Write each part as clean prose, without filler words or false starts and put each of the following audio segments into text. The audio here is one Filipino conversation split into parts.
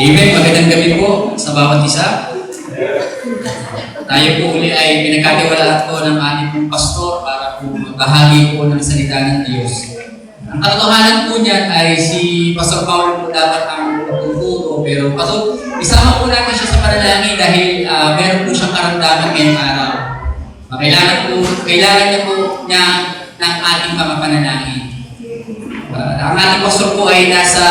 Amen. Magandang gabi po sa bawat isa. Tayo po uli ay pinagkatiwalaan po ng ating pong pastor para po magbahagi po ng salita ng Diyos. Ang katotohanan po niyan ay si Pastor Paulo po dapat ang magtuturo, pero isama po natin siya sa panalangin dahil meron po siyang karamdaman ngayong araw. Kailangan niya ng ating pamapanalangin. Ang ating pastor po ay nasa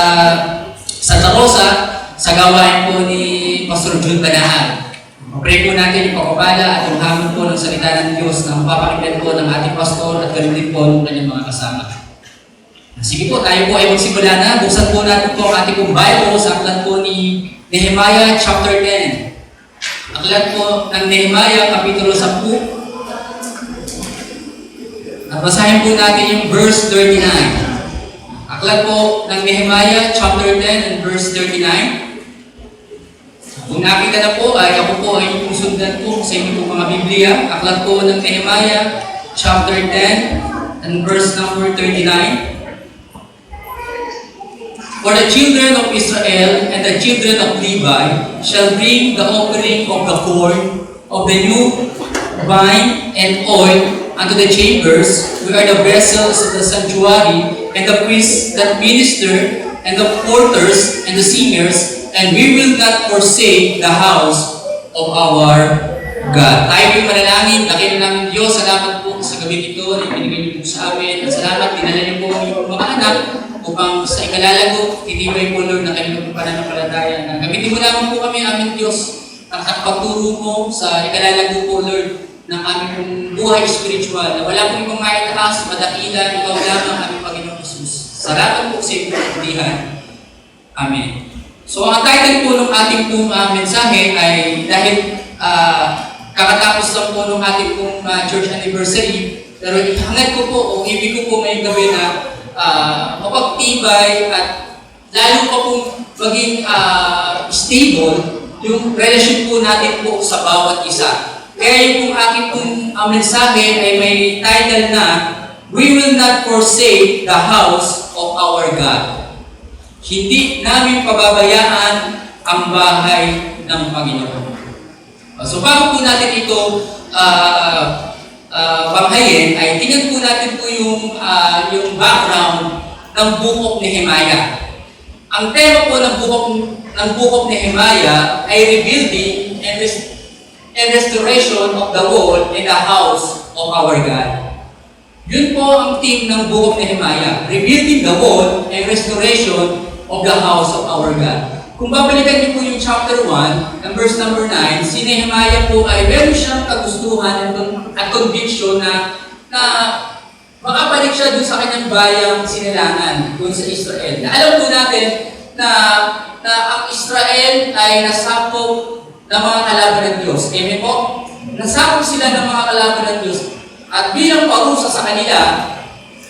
Santa Rosa sa gawain po ni Pastor Jude Banahal. Pray po natin yung pagpapala at yung hamon po ng salita ng Diyos na mapapakinggan po ng ating pastor at ganoon din po ng kanyang mga kasama. Sige po, tayo po ay magsimula na. Buksan po natin po ang ating pong Bible sa aklat po ni Nehemiah chapter 10. Aklat po ng Nehemiah kapitulo 10. At basahin po natin yung verse 39. Aklat po ng Nehemiah chapter 10 and verse 39. Kung nakita na po, ako po ay yung sundan po sa inyo po mga Biblia. Aklat po ng Nehemiah chapter 10 and verse number 39. For the children of Israel and the children of Levi shall bring the offering of the corn, of the new wine and oil unto the chambers, which are the vessels of the sanctuary, and the priests that minister, and the porters and the singers, and we will not forsake the house of our God. Tayo po'y manalangin, dakilan namin Diyos, salamat po sa gabi ito na ibinigay niyo po sa amin, at salamat, dinala niyo po ang inyong mga anak upang sa ikalalago, tinibay po Lord na kanilang pananampalataya. Na gamitin mo naman po kami, aming Diyos, at pagturo mo sa ikalalago po Lord ng aming buhay spiritual, na wala pong ibang maitaas, madakilan, ikaw lamang aming Panginoon Jesus. Salamat po sa iyong pagkakadihan. Amen. So, ang title po ng ating pong mensahe ay dahil kakatapos lang po ng ating pong church anniversary, pero hangad ko po, o ibig ko po may gabi na mapagtibay at lalo pa pong maging stable yung relasyon po natin po sa bawat isa. Kaya yung pong aking pong mensahe ay may title na We Will Not Forsake the House of Our God. Hindi namin pababayaan ang bahay ng Panginoon. So bago po natin ito banghayin, ay tingnan po natin po yung background ng Book of Nehemiah. Ang tema po ng Book of Nehemiah ay rebuilding and restoration of the wall and the house of our God. Yun po ang theme ng Book of Nehemiah, rebuilding the wall and restoration of the house of our God. Kung babalikan niyo po yung chapter 1, and verse number 9, si Nehemiah po ay meron siyang kagustuhan at conviction na makabalik siya dun sa kanyang bayang sinilangan dun sa Israel. Na alam po natin na ang Israel ay nasakop ng mga kalaban ng Diyos. Amen po? Nasakop sila ng mga kalaban ng Diyos. At bilang parusa sa kanila,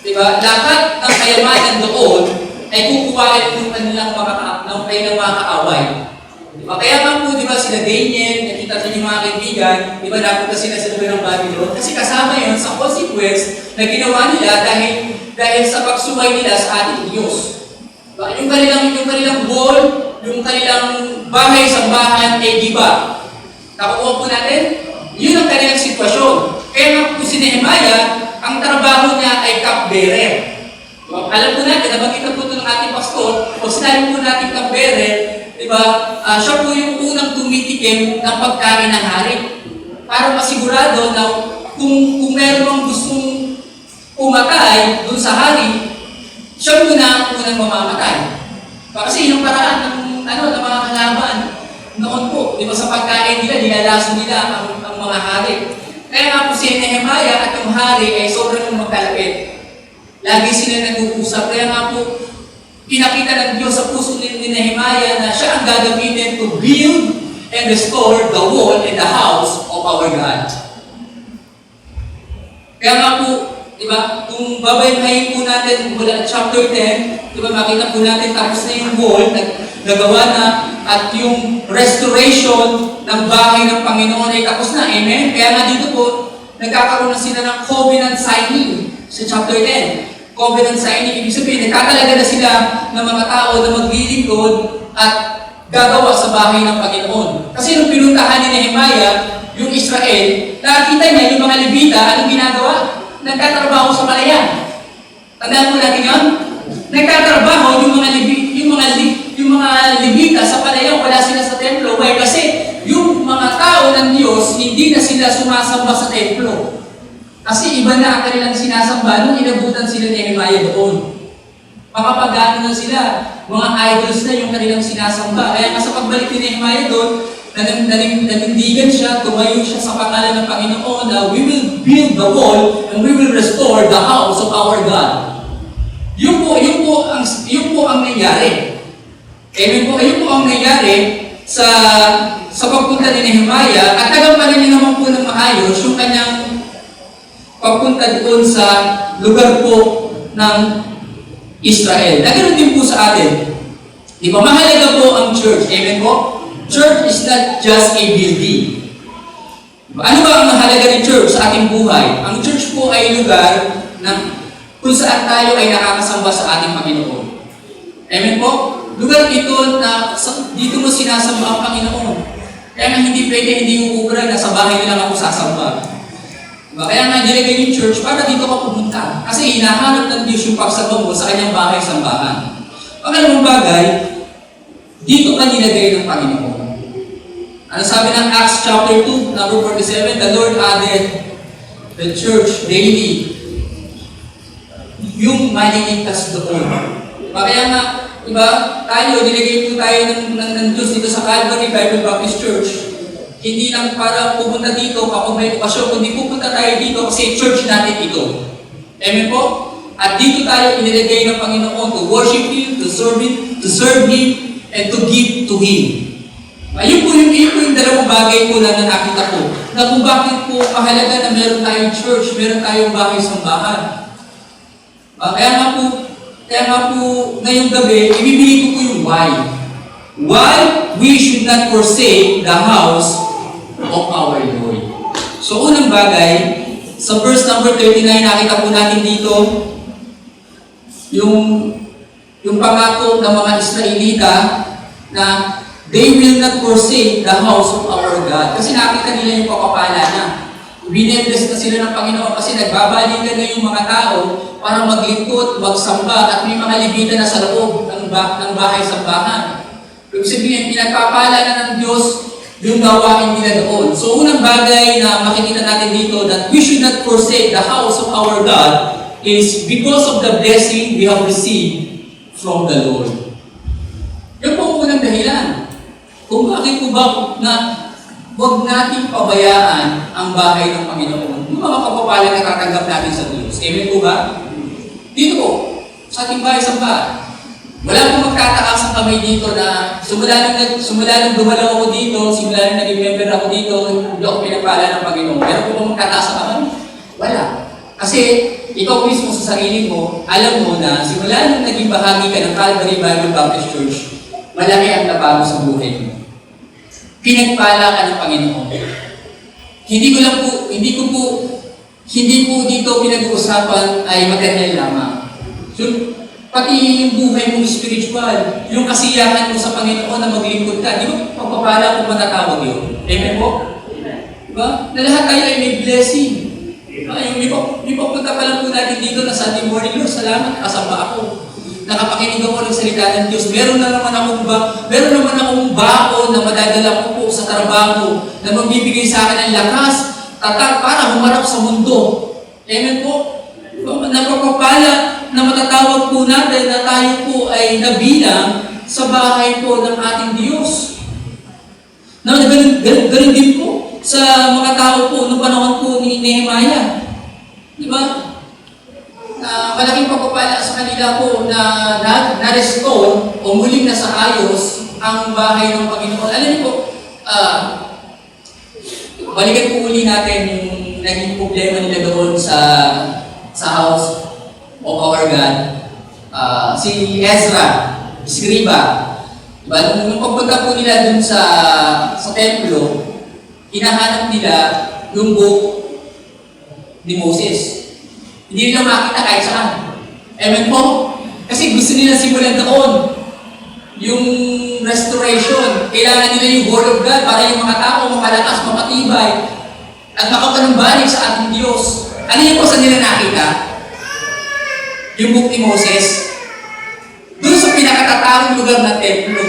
diba, lahat ng kayamanan doon ay kukuhain ng kanilang mga kaaway. Diba? Kaya nga po, diba, sila Daniel, nakita sa inyong mga kaibigan, diba, napunta sila sa lugar ng Babylon, kasi kasama yun sa consequence na ginawa nila dahil sa pagsumay nila sa ating Diyos. Diba? Yung kanilang wall, yung kanilang bahay sa bahan ay giba. Nakukuha po natin, yun ang kanilang sitwasyon. Kaya nga po si Nehemiah, ang trabaho niya ay cupbearer. Alam po natin, nabanggit na po ito ng ating pastor, o sinabi po natin cupbearer, diba, siya po yung unang tumitikim ng pagkain ng hari. Para masigurado na kung meron mang gustong pumatay dun sa hari, siya muna ang unang mamamatay. Kasi yung paraan ng mga kalaban noon po, diba, sa pagkain nila, nilalaso nila ang mga hari. Kaya nga po si Nehemiah at yung hari ay sobrang magkalapit. Lagi sila nag-uusap. Kaya nga po, pinakita ng Diyos sa puso ni Nehemiah na siya ang gagamitin to build and restore the wall and the house of our God. Kaya nga po, diba, kung babayhayin po natin mula chapter 10, diba, makita po natin tapos na yung wall, nagawa na, at yung restoration ng bahay ng Panginoon ay tapos na. Amen? Kaya nga dito po, nagkakaroon na sila ng covenant signing sa chapter 10. Covenant signing, ibig sabihin, nagkatalaga na sila ng mga tao na maglilingkod at gagawa sa bahay ng Panginoon. Kasi nung pinuntahan ni Nehemiah, yung Israel, nakita niya yung mga Levita, anong ginagawa? Nagtatrabaho sa palayan. Tandaan mo natin yun? Nagtatrabaho yung mga Levita sa palayan, wala sila sa templo. Why? Kasi yung mga tao ng Diyos, hindi na sila sumasamba sa templo. Kasi iba na ang kanilang sinasamba nung inabutan sila ni Nehemiah doon. Makapagano na sila, mga idols na yung kanilang sinasamba. Kaya nga sa pagbalik ni Nehemiah doon, nanindigan siya, tumayo siya sa pangalan ng Panginoon na we will build the wall and we will restore the house of our God. Yun po ang nangyari. Amen po, yun po ang nangyari sa pagpunta ni Nehemiah at tagampanan niya naman po ng maayos yung kanyang pagpunta doon sa lugar po ng Israel. Na ganoon din po sa atin. Di ba? Mahalaga po ang church. Amen po? Church is not just a building. Ano ba ang mahalaga ng church sa ating buhay? Ang church po ay lugar kung saan tayo ay nakakasamba sa ating Panginoon. Amen po? Lugar ito na dito mo sinasamba ang Panginoon. Kaya nga hindi pwede, hindi ukubra na sa bahay na lang ako sasamba. Diba? Kaya nga nilagay yung church para dito ka pumunta. Kasi hinahanap ng Diyos yung pagsamba mo sa kanyang bahay-sambahan. Pangalawang bagay, dito ka nilagay ng Panginoon. Ano sabi ng Acts chapter 2, number 47, the Lord added the church daily yung maliligtas doon. Kaya nga, diba, tayo, nilagay po tayo ng Diyos dito sa Calvary Bible Baptist Church. Hindi lang para pupunta dito kapag may okasyon, kundi pupunta tayo dito kasi church natin ito. Amen po? At dito tayo inilagay ng Panginoon to worship Him, to serve Him, and to give to Him. Ayun po yung dalawang bagay po lang na nakita ko. Na kung bakit po mahalaga na meron tayong church, meron tayong bahay-sambahan. Kaya nga po ngayong gabi, ibibigay ko po yung why. Why we should not forsake the house of our Lord. So unang bagay, sa verse number 39, nakita po natin dito, yung pangako ng mga Israelita na they will not forsake the house of our God. Kasi nakita nila yung papapala na. Binebless na sila ng Panginoon kasi nagbabalikan na yung mga tao para maglingkod, magsamba, at may mga Levita na sa loob ng bahay-sambahan. Ibig sabihin, pinagpapala na ng Diyos yung gawain nila doon. So, unang bagay na makikita natin dito that we should not forsake the house of our God is because of the blessing we have received from the Lord. Yan po ang unang dahilan. Kung bakit po ba na huwag natin pabayaan ang bahay ng Panginoon. Yung mga kapapala na tatanggap natin sa Diyos. Amen po ba? Dito po, sa ating bahay-sambahan. Wala pong magtataas ang kamay dito na simula nang dumalaw ako dito, simula nang naging member ako dito, hindi ako pinapala ng Panginoon. Meron po bang magtataas ang kamay? Wala. Kasi ikaw mismo sa sarili mo, alam mo na simula nang naging bahagi ka ng Calvary Bible Baptist Church, malaki ang nabago sa buhay mo. Pinagpala ka ng Panginoon. Hindi po dito pinag-uusapan ay material lamang. So, pati yung buhay mong spiritual, yung kasiyahan mo sa Panginoon na maglingkod ka, di ba pagpapala kung matatawag yun? Amen po? Diba? Na lahat tayo ay may blessing. Yung papunta pa lang po natin dito na Sunday morning, Lord, salamat, nakasamba ako. Nakapakinig ako ng salita ng Diyos. Meron naman akong baon na madadala ko po sa trabaho na magbibigay sa akin ng lakas, tatak para humarap sa mundo. Amen po? Napapapala na matatawag po natin na tayo po ay nabilang sa bahay po ng ating Diyos. Na ganun din po sa mga tao po noong panahon po ni Nehemiah. Di ba? Malaking pagpapala sa kanila po na na-restore o muling nasa ayos ang bahay ng Panginoon. Alam niyo po, balikan po uli natin yung naging problema nila doon sa house of our God. Si Ezra, Scriba. Diba? Nung pagpunta po nila dun sa templo, hinahanap nila yung book ni Moses. Hindi nila makita kahit saan. Amen po? Kasi gusto nila simulan doon yung yung restoration. Kailangan nila yung Word of God para yung mga tao makalakas, makatibay, at makapanumbalik sa ating Diyos. Ano yung po sa nila nakita? Yung book ni Moses. Doon sa pinakatatawang lugar na templo.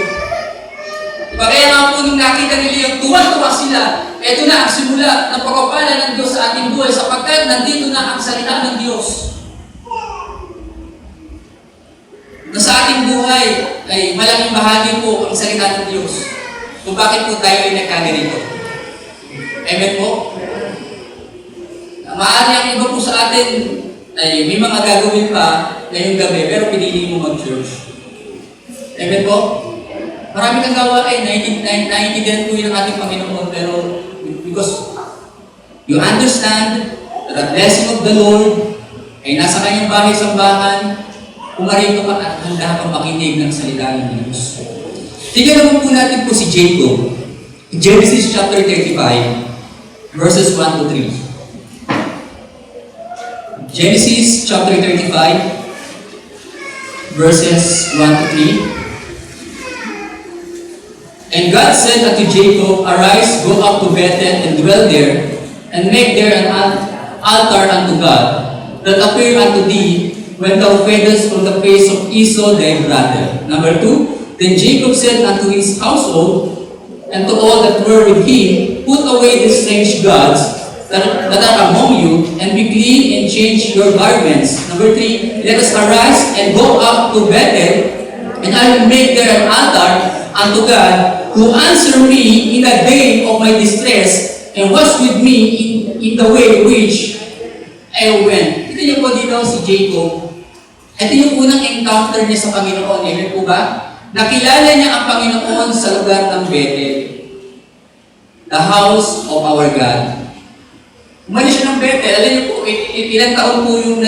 Diba? Kaya nga po nung nakita nila yung tuwa-tuwa sila, eto na ang simula ng pagpapala ng Diyos sa ating buhay sapagkat nandito na ang salita ng Diyos. Na sa ating buhay ay malaking bahagi po ang salita ng Diyos. Kung bakit po tayo ay nagkaganito. Amen po? Maaari ang iba po sa atin ay may mga gagawin pa ngayong gabi pero pinili mo mag-church. Amen po? Marami kang gawain, naiintindihan po yun ang ating Panginoon pero because you understand that the blessing of the Lord ay nasa kanyang bahay-sambahan, pumarito ka at handa kang makinig ng salita ng Diyos. Tingnan naman po natin po si Jacob. Genesis chapter 35, verses 1 to 3. Genesis chapter 35, verses 1 to 3. And God said unto Jacob, Arise, go up to Bethel, and dwell there, and make there an altar unto God, that appear unto thee, when thou feedest from the face of Esau thy brother. Number 2, Then Jacob said unto his household, and to all that were with him, Put away these strange gods that are among you, and be clean and change your garments. Number 3, Let us arise and go up to Bethel, and I will make there an altar unto God, who answered me in the day of my distress, and was with me in the way which I went. Ito niyo po dito si Jacob. Ito yung unang encounter niya sa Panginoon. Amen po ba? Nakilala niya ang Panginoon sa lugar ng Bethel, the house of our God. Umalis siya ng Bethel. Alam niyo po, ilang taon yung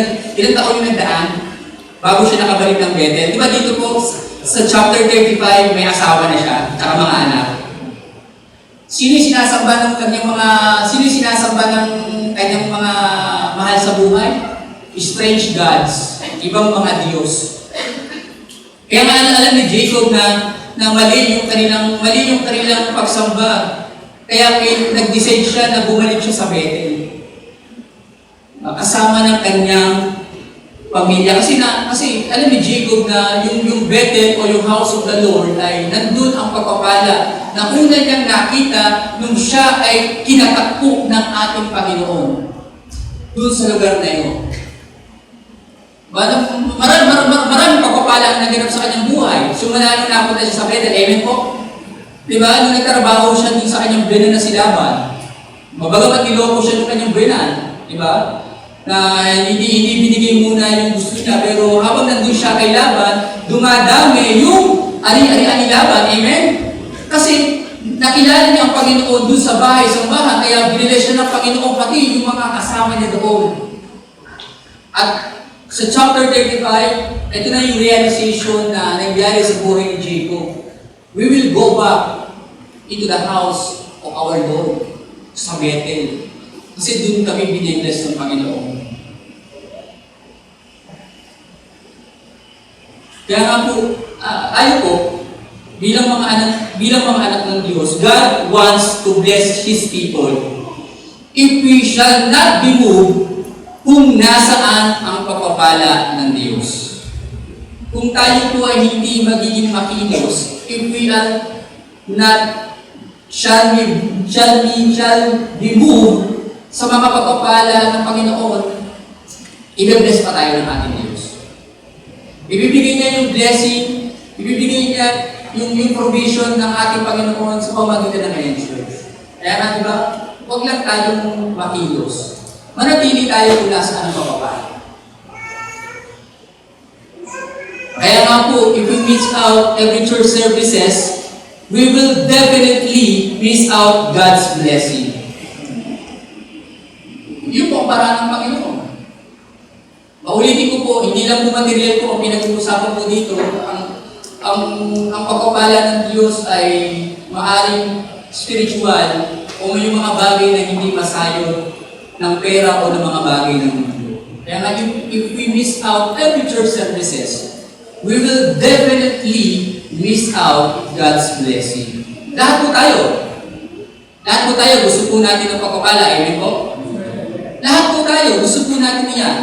nagdaan bago siya nakabalik ng Bethel. Di ba dito po, sa chapter 35, may asawa na siya, at mga anak. Sino sinasamba ng kanyang mga mahal sa buhay? Strange gods, ibang mga Diyos. Kaya nga alam ni Jacob na mali yung kanilang pagsamba. Kaya nag-decide siya na bumalik siya sa Bethel. Kasama ng kanyang pamilya. Kasi alam ni Jacob na yung Bethel o yung house of the Lord ay nandun ang pagpapala na una niyang nakita nung siya ay kinatakbo ng ating Panginoon. Doon sa lugar na yun. Maraming pagpapala ang naganap sa kanyang buhay. Sumala nung napunta siya sa Bethel. Amen po? Diba? Nung nagtrabaho siya din sa kanyang binan na si Laban, mabagamat niloko siya ng kanyang binan. Diba? Na hindi binigay muna yung gusto niya, pero habang nandun siya kay Laban, dumadami yung ari-arian ni Laban. Amen? Kasi nakilala niya ang Panginoon dun sa bahay-sambahan, kaya binili siya ng Panginoon pati yung mga kasama niya doon. At sa chapter 35, ito na yung realization na nangyari sa buhay ni Jacob. We will go back into the house of our Lord sa Bethel. Kasi doon kami binibless ng Panginoon. Kaya nga po, tayo po, bilang mga anak ng Diyos, God wants to bless His people. If we shall not be moved kung nasaan ang pagpapala ng Diyos. Kung tayo po ay hindi magiging makilos, if we are not shall be moved sa mga pagpapala ng Panginoon, i-bless pa tayo ng ating Diyos. Ibibigay niya yung blessing, ibibigay niya yung provision ng ating Panginoon sa pamamagitan ng kanyang church. Kaya nga, diba, huwag lang tayong makilos. Manatili tayo kung nasaan ang pagpapala. Kaya nga po, if we miss out every church services, we will definitely miss out God's blessing. Yun po ang paraan ng Panginoon. Maulitin ko po, hindi lang po material po ang pinag-uusapan po dito. Ang pagpapala ng Diyos ay maaaring spiritual o may mga bagay na hindi masayod ng pera o ng mga bagay ng mundo. Kaya nga, if we miss out every church services, we will definitely miss out God's blessing. Lahat po tayo. Lahat po tayo gusto po natin ng pagpapala. Amen po? Lahat po tayo gusto po natin yan.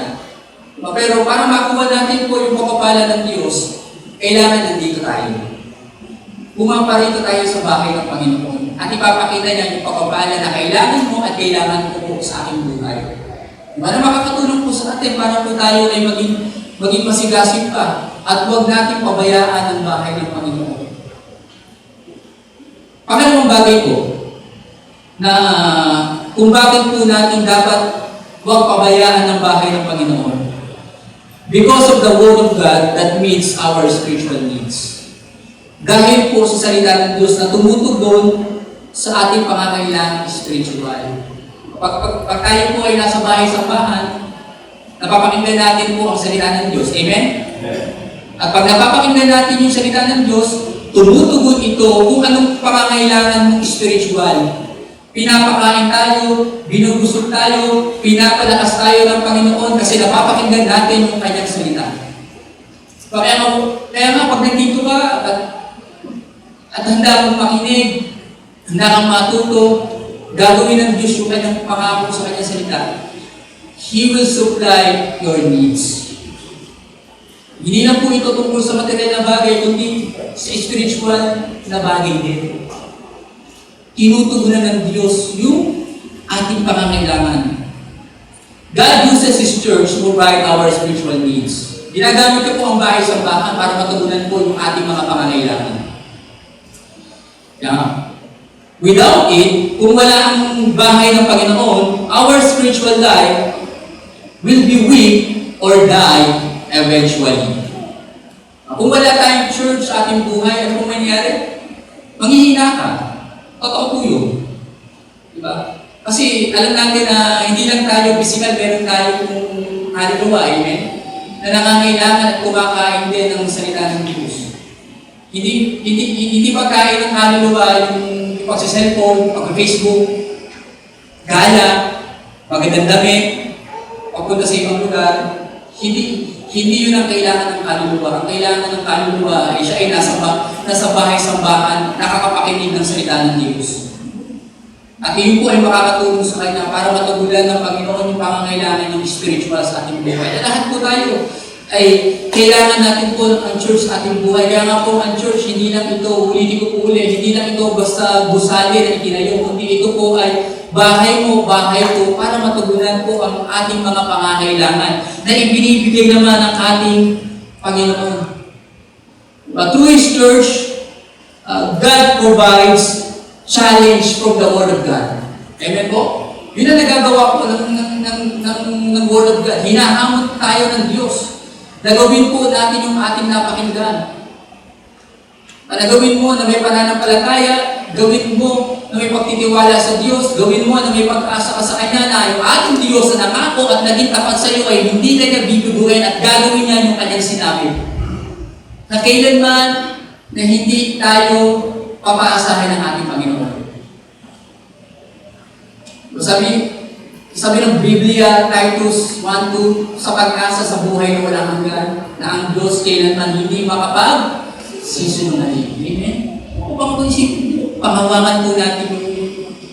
Pero para makuha natin po yung pagpapala ng Diyos, kailangan nandito tayo. Pumaparito tayo sa bahay ng Panginoon at ipapakita niya yung pagpapala na kailangan mo at kailangan ko po sa aking buhay. Para makakatulong po sa atin para po tayo ay maging masigasig pa at huwag natin pabayaan ang bahay ng Panginoon. Pangalawang bagay po na kung bakit po natin dapat huwag pabayaan ang bahay ng Panginoon. Because of the Word of God that meets our spiritual needs. Dahil po sa salita ng Diyos na tumutugon sa ating pangangailangan spiritual. Pag tayo po ay nasa bahay-sambahan, napapakinggan natin po ang salita ng Diyos. Amen? At pag napapakinggan natin yung salita ng Diyos, tumutugon ito kung anong pangangailangan mong spiritual. Pinapakain tayo, binubusog tayo, pinapalakas tayo ng Panginoon kasi napapakinggan natin yung kanyang salita. Kaya nga pag nandito ka at handa mong makinig, handa kang matuto, gagawin ng Diyos yung kanyang pangako sa kanyang salita. He will supply your needs. Hindi lang po ito tungkol sa material na bagay, kundi sa spiritual na bagay din. Tinutugunan ng Diyos yung ating pangangailangan. God uses His church to provide our spiritual needs. Ginagamit ko po ang bahay-sambahan para matugunan po yung ating mga pangangailangan. Yeah. Without it, kung wala ang bahay ng Panginoon, our spiritual life will be weak or die eventually. Kung wala tayong church sa ating buhay, ano kung mangyari? Manghihina ka. Totoo po yun. Diba? Kasi alam natin na hindi lang tayo physical, meron tayo kung haliluwa, amen? Na nangangailangan at kumakain din ng salita ng Diyos. Hindi pagkain ng haliluwa yung pagsa-cellphone, pagka-Facebook, gala, magandang damit, pagpunta sa ibang lugar. Hindi yun ang kailangan ng kaluluwa. Ang kailangan ng kaluluwa ay siya ay nasa bahay-sambahan, nakakapakinig ng salita ng Diyos. At iyon po ay makakatulong sa Kanya para matugulan ng Panginoon yung pangangailangan ng spiritual sa ating buhay. At lahat po tayo ay kailangan natin po ang church sa ating buhay. Kaya nga po ang church, hindi lang ito, ulitin ko po ulit, hindi lang ito basta gusali na itinayo, kundi ito po ay bahay mo, bahay ko, para matugunan po ang ating mga pangangailangan na ibinibigay naman ng ating Panginoon. But through His church, God provides challenge from the Word of God. Amen po? Yun ang nagagawa po ng Word of God. Hinahamon tayo ng Diyos. Nagawin po natin yung ating napakinggan. Nagawin mo na may pananampalataya, gawin mo na may pagtitiwala sa Diyos, gawin mo na may pag-asa ka sa Kanya na yung ating Diyos na nangako at naging tapat sa iyo ay hindi Kanya bibiguin at gagawin niya yung Kanyang sinabi. Na kailanman na hindi tayo papaasahin ng ating Panginoon. Sabi ng Biblia, Titus 1:2, sa pag-asa sa buhay na walang hanggan, na ang Diyos kailanman hindi makapag-sisinungaling. Amen? Upang po isipin, panghawakan po natin yung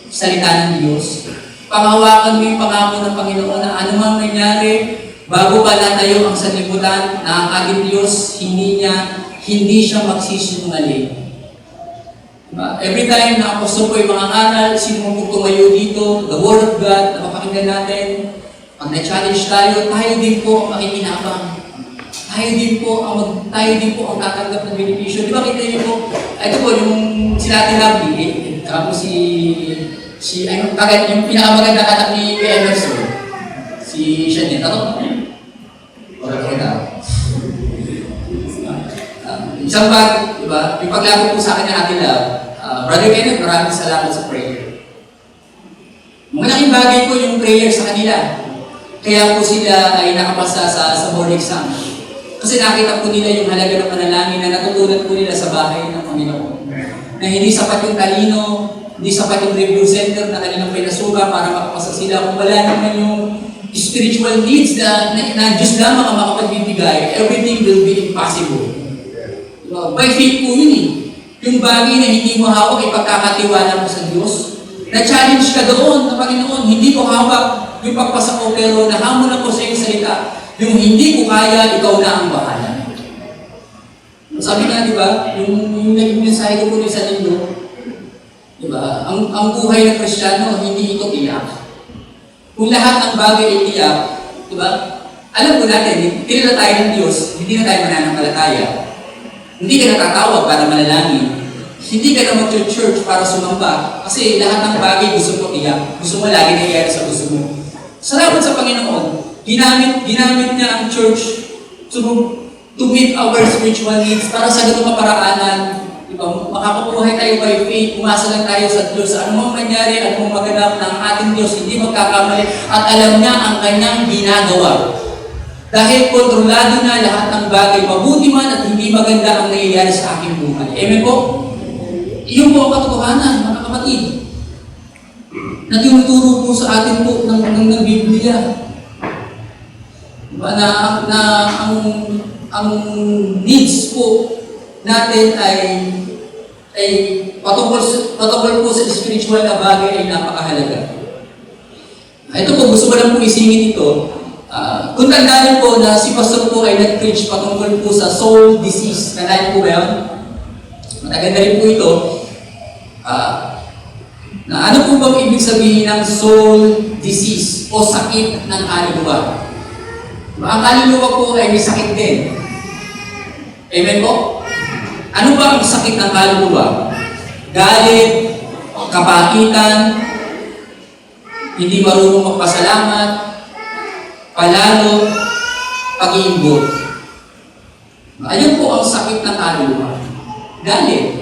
salita ng Diyos. Panghawakan mo yung pangako ng Panginoon na anumang nangyari, bago pa natayo ang sanlibutan, na ang ating Diyos, hindi siya magsisinungaling. Every time na ako po yung mga aral, sino mo tumayo dito, the Word of God, na mapakinggan natin, pag na-challenge tayo din po ang makikinabang. Tayo din po ang tatanggap ng benepisyo. Di ba kita niyo po, ito po yung sila Lovely, saka po yung pinakamaganda anak ni Emerson, si Shania. Tato? Wala ko rin isang bag, diba? Yung paglapit po sa akin ng ating love, Brother Kenneth, maraming salamat sa prayer. Malaking bagay po yung prayer sa kanila. Kaya po sila ay nakapasa sa board exam. Kasi nakita po nila yung halaga ng panalangin na natutunan po nila sa bahay ng Panginoon. Na hindi sapat yung talino, hindi sapat yung review center na kanilang pinasuka para makapasa sila. Kung wala naman yung spiritual needs na Diyos lamang ang makapagbibigay, everything will be impossible. Diba? By faith po yun eh. Yung bagay na hindi mo hawak, ipagkakatiwala mo sa Diyos. Na-challenge ka doon na Panginoon, hindi ko hawak yung pagpasa ko, pero nahamon ako sa iyong salita. Yung hindi ko kaya, ikaw na ang bahala. Sabi nga, di ba, yung naging mensahe ko po sa inyo, di ba, ang buhay ng Kristiyano, hindi ito tiyak. Kung lahat ng bagay ay tiyak, di ba, alam ko natin, kilala tayo ng Diyos, hindi na tayo mananampalataya. Hindi ka natatawag para manalangin. Hindi ka na mag-church para sumamba. Kasi lahat ng bagay gusto mo tiyak. Gusto mo lagi nangyayari sa gusto mo. Salamat sa Panginoon. Ginamit niya ang church to meet our spiritual needs para sa ganung kaparaanan. Diba? Makakabuhay tayo by faith. Umasa lang tayo sa Diyos. Ano mang mangyari, ano mang maganap ng ating Diyos, hindi magkakamali. At alam niya ang kanyang ginagawa. Dahil kontrolado na lahat ng bagay, mabuti man at hindi maganda ang nangyayari sa aking buhay. Amen po? Iyon po ang katotohanan, mga kapatid. Na tinuturo po sa atin po ng Biblia. Diba? Na ang needs po natin ay patungkol po sa spiritual na bagay ay napakahalaga. Ito po, gusto ko lang po isingin ito. Kung tandaan po na si Pastor po ay nag-preach patungkol po sa soul disease. Tandaan po ba yun? Matagal na rin po ito. Na ano po bang ibig sabihin ng soul disease o sakit ng kaluluwa? Ang kaluluwa po ay may sakit din. Amen po? Ano ba ang sakit ng kaluluwa? Galit, kapahitan, hindi marunong magpasalamat, palalo, pag-iimbot. Ayun po ang sakit ng kaluluwa. Galit.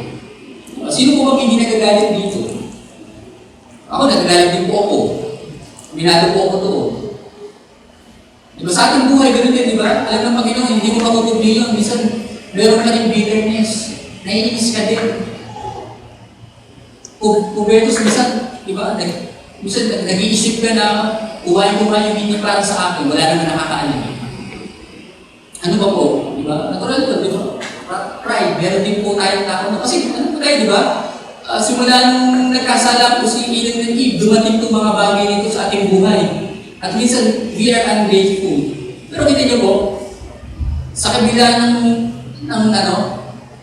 Sino po bang hindi nagagalit dito? Ako, nagagalit din po ako. Minado po ako doon. Diba sa ating buhay, ganoon din, di ba? Alam ng Panginoon, hindi mo makukubli yun. Minsan, meron ka rin bitterness. Naiinis ka din. Kubertos, minsan, di ba? Minsan, nag-iisip ka na, kuhain ko ba yung hindi para sa akin, wala naman nakakaalam. Ano ba po? Di ba? Natural po, di ba? Pride, meron din po tayong tao. Kasi ano po tayo, di ba? Simula nung nagkasala po si Eden and Eve, dumating itong mga bagay nito sa ating buhay. At minsan, we are ungrateful. Pero kita niyo po, sa kabila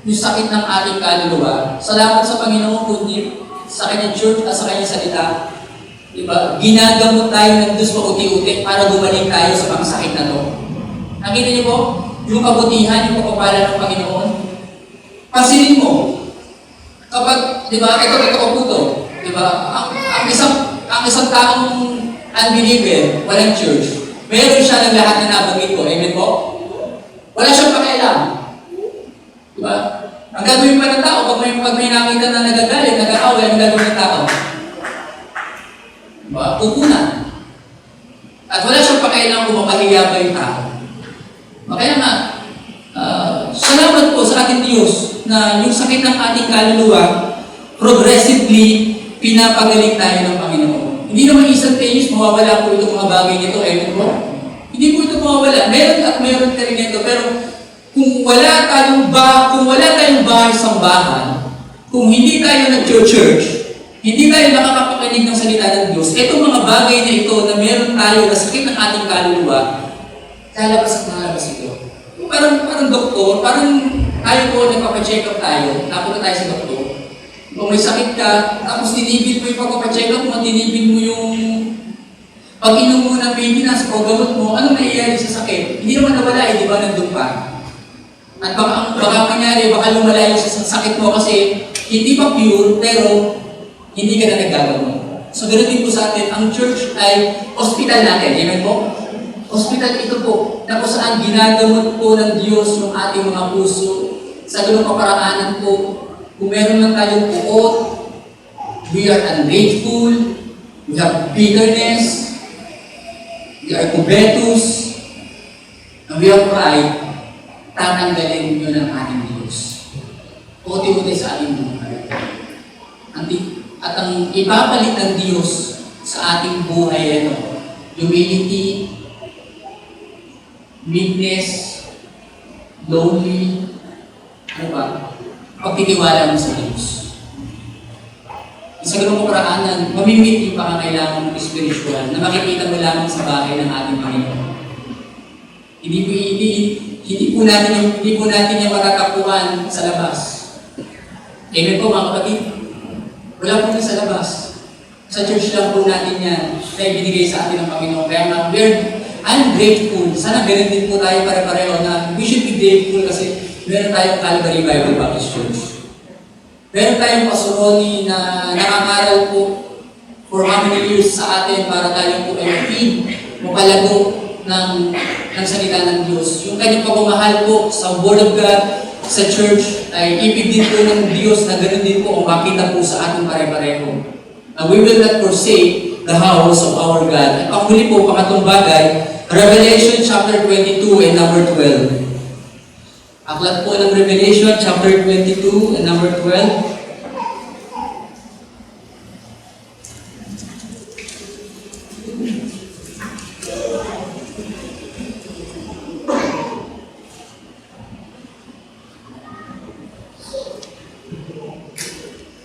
yung sakit ng ating kaluluwa, salamat sa Panginoon kundi sa kanyang church at sa kanyang salita. Diba? Ginagamot tayo ng Diyos pauti-uti para gumaling tayo sa mga sakit na to. Nakita niyo po, yung kabutihan, yung pagpapala ng Panginoon. Pansinin mo, kapag, di ba, ito totoo po to, di ba, ang isang taong unbeliever, walang church, meron siya ng lahat na nabanggit ko, amen po? Wala siyang pakialam. Di ba? Ang gagawin pa ng tao, pag may nakita na nagagalit, nag-aaway, ang gagawin ng tao? Diba? Pupunan. At wala siyang pakialam kung makahiya ba yung tao. Kaya nga, salamat po sa ating Diyos na yung sakit ng ating kaluluwa, progressively, pinapagaling tayo ng Panginoon. Hindi naman instantaneous, mawawala po itong mga bagay nito, amen po? Hindi po ito mawawala. Meron at meron ka rin ito, pero kung wala tayong bahay sambahan, kung hindi tayo nag-church, hindi tayo nakakapakinig ng salita ng Diyos, itong mga bagay na ito na meron tayo na sakit ng ating kaluluwa, lalabas at lalabas ito. Parang doktor, parang tayo po nagpapacheck up tayo, napunta tayo sa doktor. Kung may sakit ka, tapos tinibid mo yung pagpapacheck up mo, tinibid mo yung pag-inom mo ng maintenance o gamot mo, anong nangyayari sa sakit? Hindi naman nawala, di ba, nandun pa? At baka mangyari, baka lumala yung sakit mo kasi hindi pa pure, pero hindi ka na naggagamot. So, ganoon din po sa atin, ang church ay hospital natin. Amen po? Hospital ito po, na kung saan ginagamot po ng Diyos yung ating mga puso. Sa ganung kaparaanan po, kung meron lang tayong puot, we are ungrateful, we have bitterness, we are covetous, and we have pride, tatanggalin yun ang ating Diyos. Uti-uti sa ating buhay. At ang ipapalit ng Diyos sa ating buhay, humility, meekness, lowly, Ano ba? Pagtitiwala mo sa Diyos. Sa ganung paraanan, mamimit yung pangangailangan ng spiritual na makikita mo lamang sa bahay ng ating Panginoon. Hindi po natin yung matatapuan sa labas. Amen po mga kapatid. Wala po na sa labas. Sa church lang po natin yan na ibinigay sa atin ng Panginoon. Kaya nga, I'm grateful. Sana ganun din po tayo pare-pareho na we should be grateful kasi meron tayong Calvary Bible Baptist Church. Meron tayong pasuroni na nangangaral po for how many years sa atin para tayo po ay mag-feed, mapalago ng salita ng Diyos. Yung kanyang pagmamahal po sa Word of God, sa church, ay ibig din po ng Diyos na ganoon din po ang makita po sa ating pare-pareho. We will not forsake the house of our God. At panghuli po, pangatlong bagay, Revelation chapter 22 and number 12. Aklat po ng Revelation chapter 22 and number 12.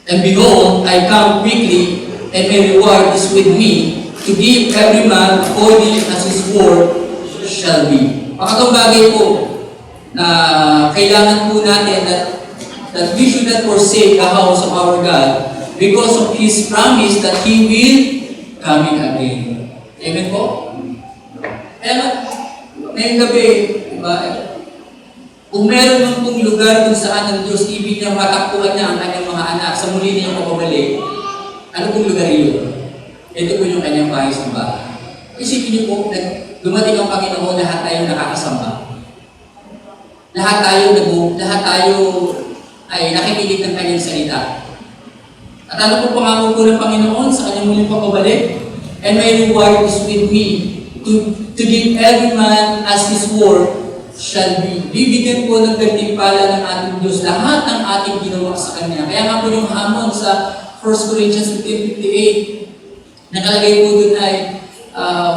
And behold, I come quickly, and my reward is with me, to give every man according as his work shall be. Pakatong bagay po na kailangan po natin that we should not forsake the house of our God because of His promise that He will come again. Amen po? Ngayong gabi, diba, kung meron man pong lugar kung saan ang Diyos ibig niya matakbuhan niya ang kanyang mga anak sa muli niyang pababalik, ano pong lugar yun? Ito po yung kanyang bahay sa bahay. Isipin niyo po, dumating ang Panginoon, lahat tayo nakakasamba. Lahat tayo ay nakikinig ng kanyang salita. At ano po pangako po ng Panginoon sa kanyang muling pababalik? And my reward is with me to give every man as his work shall be. Bibigyan po ng gantimpala ng ating Diyos lahat ng ating ginawa sa Kanya. Kaya nga po yung hamon sa 1 Corinthians 15:58, nakalagay po dun ay,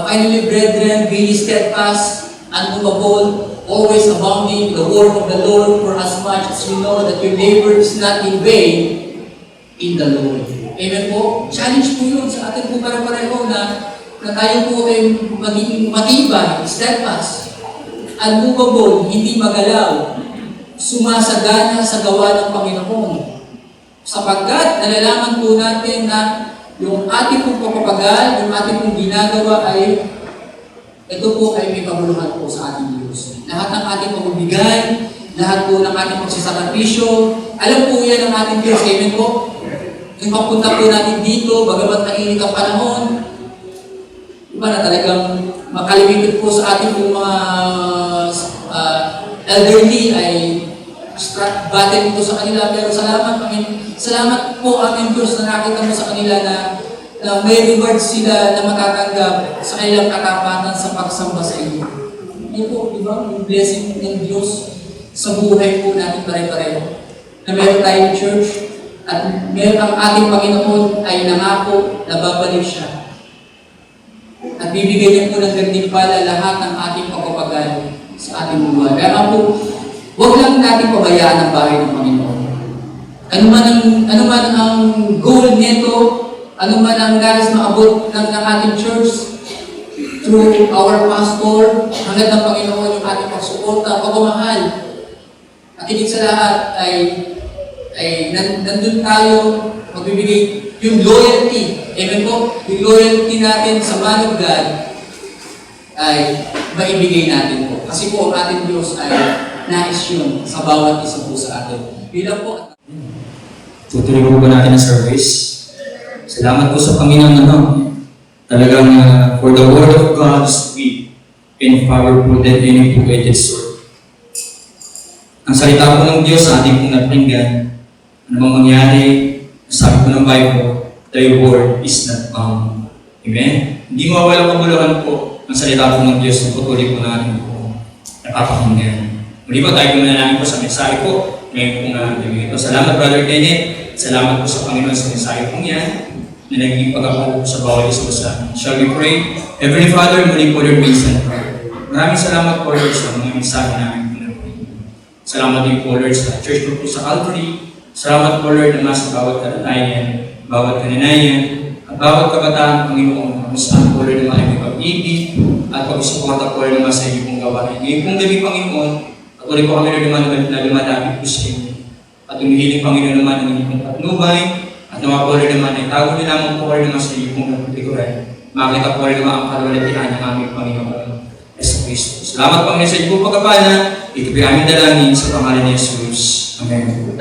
finally, brethren, be steadfast, unmovable, always abounding in the work of the Lord, for as much as you know that your labor is not in vain in the Lord. Amen po? Challenge po yun sa atin po pare-pareho na tayo po ay maging matibay, steadfast, unmovable, hindi magalaw, sumasagana sa gawa ng Panginoon. Sapagkat nalalaman po natin na yung ating pong pagpapagal, yung ating pong ginagawa ay ito po ay may kabuluhan po sa ating Diyos. Lahat ng ating pagbibigay, lahat po ng ating pagsasakripisyo, alam po yan ng ating Diyos. Amen po? Yung papunta po natin dito, bagamat mainit ang panahon, iba na talagang makalimited po sa ating mga elderly ay battle ito sa kanila. Pero salamat po aming Diyos na nakita mo sa kanila na may reward sila na matatanggap sa kanilang katapatan sa pagsamba sa iyo. Yan po, di ba? Yung blessing ng Diyos sa buhay po natin pare-pareho. Na meron tayong church at meron ang ating Panginoon ay nangako na babalik siya. At bibigyan niya po ng gantimpala lahat ng ating pagpapagal sa ating buhay. Kaya po, huwag lang natin pabayaan ang bahay ng Panginoon. Ano man ang goal nito, ano man ang nais maabot ng ating church, through our pastor, hanggang ng Panginoon yung ating pagsuporta, pagmamahal. At higit sa lahat ay nandun tayo magbibigay yung loyalty. Amen po? Yung loyalty natin sa man of God ay maibigay natin po. Kasi po ang ating Diyos ay nais yun sa bawat isa po sa atin. Bilang po. Tutuloy po ba natin ang service? Salamat po sa Panginoon talagang for the word of God is sweet and powerful than any two-edged sword. Ang salita po ng Diyos sa ating pong napakinggan, ano bang mangyari, sabi po ng Bible, thy word is not bound. Amen? Hindi mawawala kabuluhan po ang salita po ng Diyos na patuloy po natin po napapakinggan. Muli po tayo pumanalangin po sa mensahe po ngayon po nga ito. Salamat Brother Kenneth. Salamat po sa Panginoon sa mensahe po niya na naging pag-ako sa bawat isa sa amin. Shall we pray? Heavenly Father, muli po your grace and prayer. Maraming salamat po Lord sa mga mensahe namin po. Salamat din po Lord sa church po sa Calvary. Salamat po Lord naman sa bawat kalagayan, bawat kaninayan, at bawat kabataan, Panginoon, kung saan po Lord naman ay may pag-ibig at pag-suporta po Lord naman sa inyo pong gawain. Ngayon pong gabi, Panginoon, patuloy po kami Lord naman na lumalapit po sa inyo. At umihiling Panginoon naman ng inyong patnubay, at naman po Lord naman ay tago niyo lamang po Lord naman sa inyo pong nagputikuran. Makita po Lord naman ang kalwalatian ng aming Panginoon, Jesus Cristo. Salamat Panginoon sa inyo pong pagkapala. Ito po aming dalangin sa pangalan ni Jesus. Amen.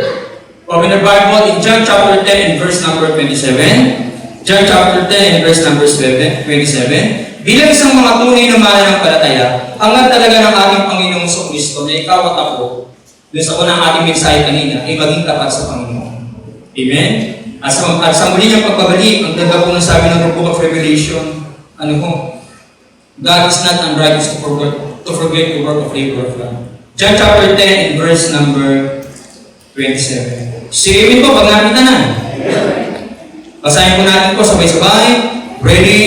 Open the Bible in John chapter 10 and verse number 27. John chapter 10 and verse number 27. Bilang isang mga tunay na mananampalataya, hanggang talaga ng ating Panginoong Kristo na ikaw at ako, dun sa unang ating mensahe kanina, ay maging tapat sa Panginoon. Amen? At sa muli niyang pagbabalik, ang ganda po ng sabi ng Book of Revelation, ano ho? God is not unrighteous to forget the work of labor of God. John chapter 10 and verse number 27. Sirimin po pag nakita na. Basahin po natin po sabay-sabay. Ready,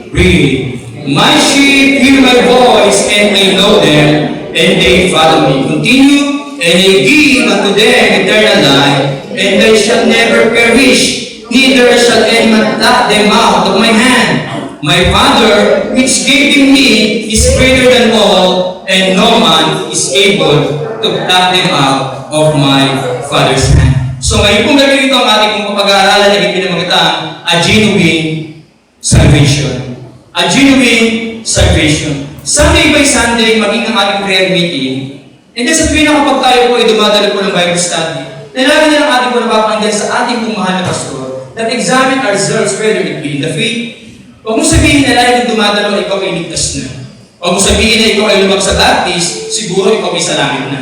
read. My sheep hear my voice, and they know them, and they follow me. Continue, and they give unto them eternal life, and they shall never perish, neither shall any man pluck them out of my hand. My Father, which gave me, is greater than all, and no man is able to pluck them out of my Father's hand. So ngayon pong gabi ito ang ating pong pag-aaralan na ipinamagatang a genuine salvation. A genuine salvation. Sunday by Sunday, maging ang ating prayer meeting. And then sa tuwing na kapag tayo po ay dumadalo po ng Bible study, nalaga na lang ating po napapanggan sa ating pong mahal na pastor that examine ourselves whether it be in the faith. Huwag mo sabihin na lahat ng dumadalo ikaw ay ligtas na. Huwag mo sabihin na ikaw ay lumag sa baptist, siguro ikaw ay sa langit na.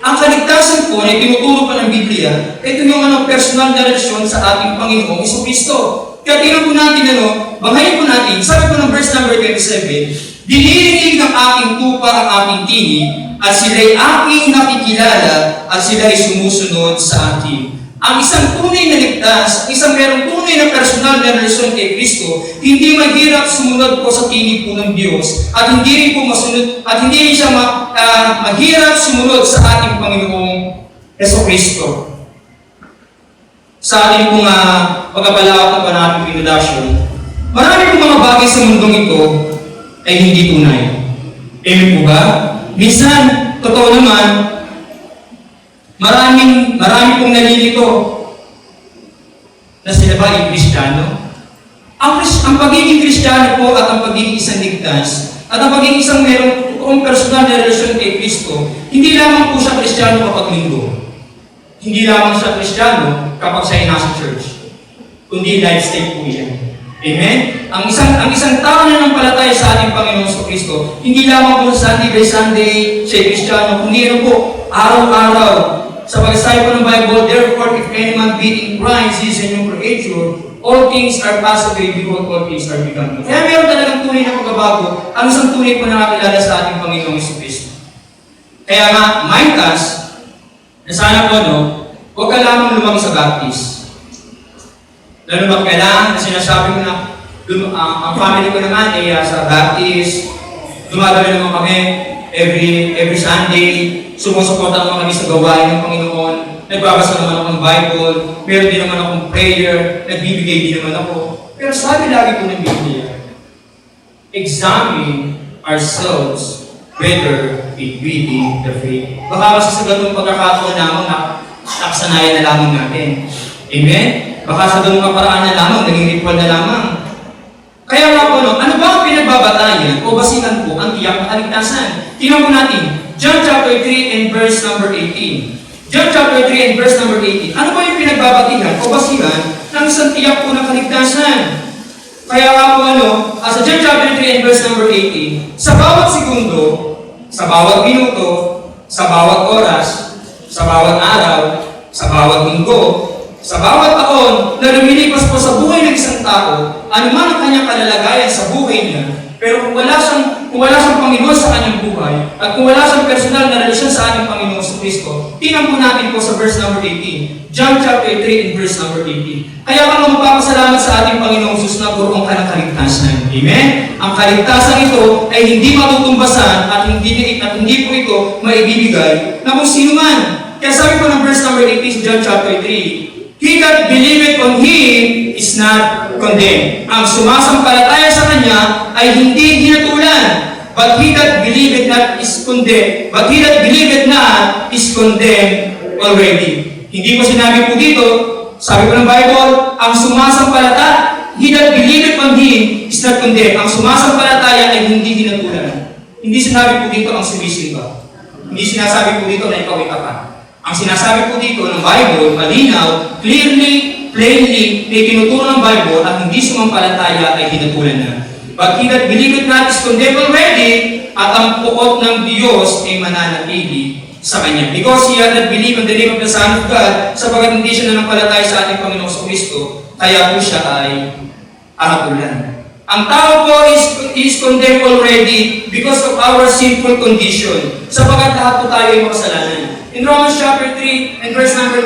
Ang kaligtasan po na tinuturo pa ng Biblia, ito yung personal na relasyon sa ating Panginoong Kristo. Kaya tingnan po natin, banghayin po natin, sabi po ng verse number 27, dinirinig ng aking tupa ang aking tinig, at sila'y aking nakikilala, at sila'y sumusunod sa akin. Ang isang tunay na ligtas, isang merong tunay na personal na relasyon kay Kristo, hindi mahirap sumunod po sa tinig po ng Diyos, at hindi rin po masunod, at hindi rin siya mahirap sumunod sa ating Panginoong Kristo. Sa ating pong pagkapalawak ng panatong introduction, marami pong mga bagay sa mundong ito ay hindi tunay. Amen po ba? Minsan, totoo naman, marami pong nalilito na sila ba ay Kristiyano. Ang pagiging Kristiyano po at ang pagiging isang ligtas at ang pagiging isang merong totoong personal na relasyon kay Kristo, hindi lamang po siya Kristiyano kapag linggo. Hindi lamang siya Kristiyano kapag siya ay nasa church. Kundi lifestyle po yan. Amen? Ang isang tao na nampalataya sa ating Panginoon Kristo, hindi lamang po Sunday by Sunday siya ay Kristiyano, kundi po araw-araw. Sa pagsasabi po ng Bible, therefore, if any man be in Christ, he is a new creature, all things are passed away, behold, all things are become new. Kaya meron talagang tunay na pagbabago, ang isang tunay po nakakilala sa ating Panginoong Kristo. Kaya nga, mind us, na sana po, huwag ka lamang lumaki sa baptist. Lalo ba kailangan, na sinasabi ko na, ang family ko naman ay sa baptist, dumadalo naman kami every Sunday, sumusuporta naman kami sa gawain ng Panginoon, nagbabasa naman ako ng Bible, meron din naman akong prayer, nagbibigay din naman ako. Pero sabi lagi po ng Biblia, examine ourselves whether it be the faith. Baka kasi sa ganung pagkakataon naman nakasanayan na lamang natin. Amen? Baka sa ganung kaparaan na lamang, naging ritual na lamang. Kaya nga po, ano ba ang pinagbabatayan o basihan po ang tiyak na kaligtasan? Tingnan po natin, John chapter 3 and verse number 18. John chapter 3 and verse number 18. Ano ba yung pinagbabatihan o basihan ng isang tiyak po ng kaligtasan? Kaya nga po sa John chapter 3 and verse number 18, sa bawat segundo, sa bawat minuto, sa bawat oras, sa bawat araw, sa bawat linggo, sa bawat taon na lumilipas po sa buhay ng isang tao, anuman ang kanyang kalalagayan sa buhay niya, pero kung wala siyang Panginoon sa kanyang buhay, at kung wala siyang personal na relasyon sa ating Panginoon sa Kristo, tingnan po natin po sa verse number 18. John chapter 3 and verse number 18. Kaya ka magpapasalamat sa ating Panginoong Jesus na buong ka ng kaligtasan. Amen? ang kaligtasan ito ay hindi matutumbasan at hindi po ito maibibigay na kung sino man. Kaya sabi po ng verse number 18, John chapter 3, He that believeth on Him is not condemned. Ang sumasampalataya sa Kanya ay hindi hinatulan. But he that believeth not is condemned. But he that believeth not is condemned already. Hindi po sinabi po dito, sabi po ng Bible, ang sumasampalataya, he that believeth on Him is not condemned. Ang sumasampalataya ay hindi hinatulan. Hindi sinabi po dito ang sumisimba. Hindi sinasabi po dito na ikaw ay tapat. Ang sinasabi po dito ng Bible, malinaw, clearly, plainly, may tinuturo ng Bible at hindi sumampalataya ay hinatulan na. But he that believeth not is condemned already, at ang puot ng Diyos ay mananatili sa Kanya. Because he had not believed in the name of the Son of God, sapagat hindi siya nanampalataya sa ating Panginoong Kristo, kaya po siya ay ahatulan. Ang tao po is condemned already because of our sinful condition, sapagat lahat po tayo ay makasalanan. In Romans chapter 3 and verse number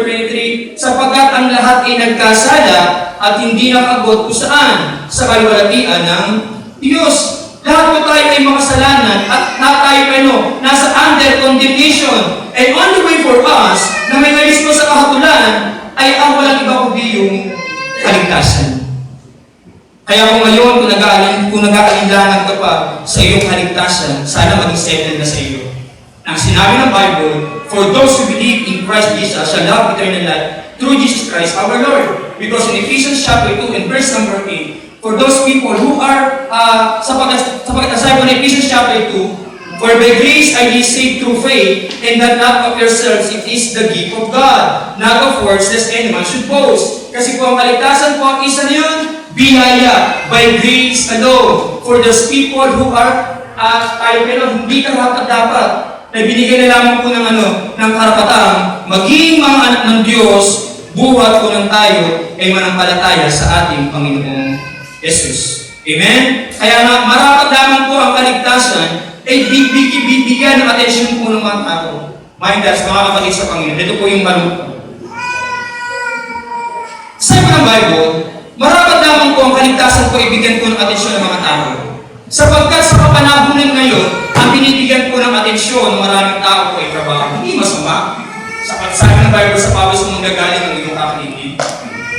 23, sapagat ang lahat ay nagkasala at hindi nakabot kung saan? Sa kaluwalhatian ng Diyos. Lahat po tayo ay makasalanan at lahat tayo nasa under condemnation. And only way for us na may nalis po sa kahatulan ay ang walang iba kundi yung kaligtasan. Kaya kung ngayon, kung nag-aalinlangan ka pa sa iyong kaligtasan, sana maging settled na sa iyo. Ang sinabi ng Bible, for those who believe in Christ Jesus shall have eternal life through Jesus Christ our Lord. Because in Ephesians chapter 2 and verse number 8, for those people who are, sapagat aside from Ephesians chapter 2, for by grace are ye saved through faith, and that not of yourselves, it is the gift of God, not of works, lest any man should boast. Kasi po ang kaligtasan po, ang isa na yun, biyaya, by grace alone. For those people who are, hindi karapat-dapat, na binigay na lamang po ng karapatang maging mga anak ng Diyos, buhat po ng tayo ay manampalataya sa ating Panginoong Jesus. Amen? Kaya nga, marapat lamang po ang kaligtasan ay bibigyan ng atensyon po ng mga tao. Mind us, mga kapatid sa Panginoon. Ito po yung malungkot. Sabi ng Bible, marapat lamang po ang kaligtasan po ibigyan po ng atensyon ng mga tao. Sapagkat sa kapanahunan ngayon, ang binibigyan po ng atensyon ng maraming tao po ay trabaho. Hindi masama. Sabi ng Bible sa pawis mong nagaling ang iyong kakaligid.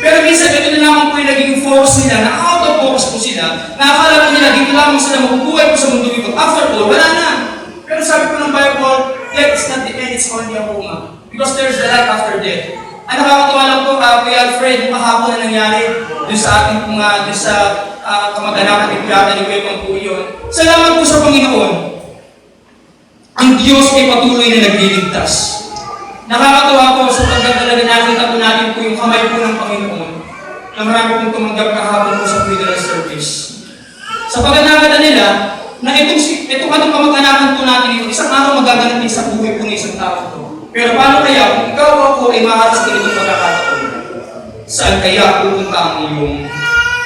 Pero minsan, ito na lamang po yung naging focus nila, na out of focus po sila, na akala po nila, dito lamang sila mabubuhay po sa mundo ito. After all, wala na. Pero sabi po ng Bible, death is not the end, it's only a coma. Because there's the life after death. Ay nakakatawa lang po, Kuya Alfred, yung kahapon na nangyari dun sa ating dun sa kamag-anak at iplata ni Kuya Pangpuyo. Salamat po sa Panginoon. Ang Diyos ay patuloy na nagliligtas. Nakakatawa po sa pagdadala nakita po natin po yung kamay po ng Panginoon na marami pong tumanggap kahapon po sa funeral service. Sa pagdadala nila, na itong kamag-anakan po natin ito, isang araw magaganap din sa buhay po ng isang tao po. Pero paano kaya kung ikaw ako ay maharas ka nitong pagkakataon? Saan kaya pupunta ang iyong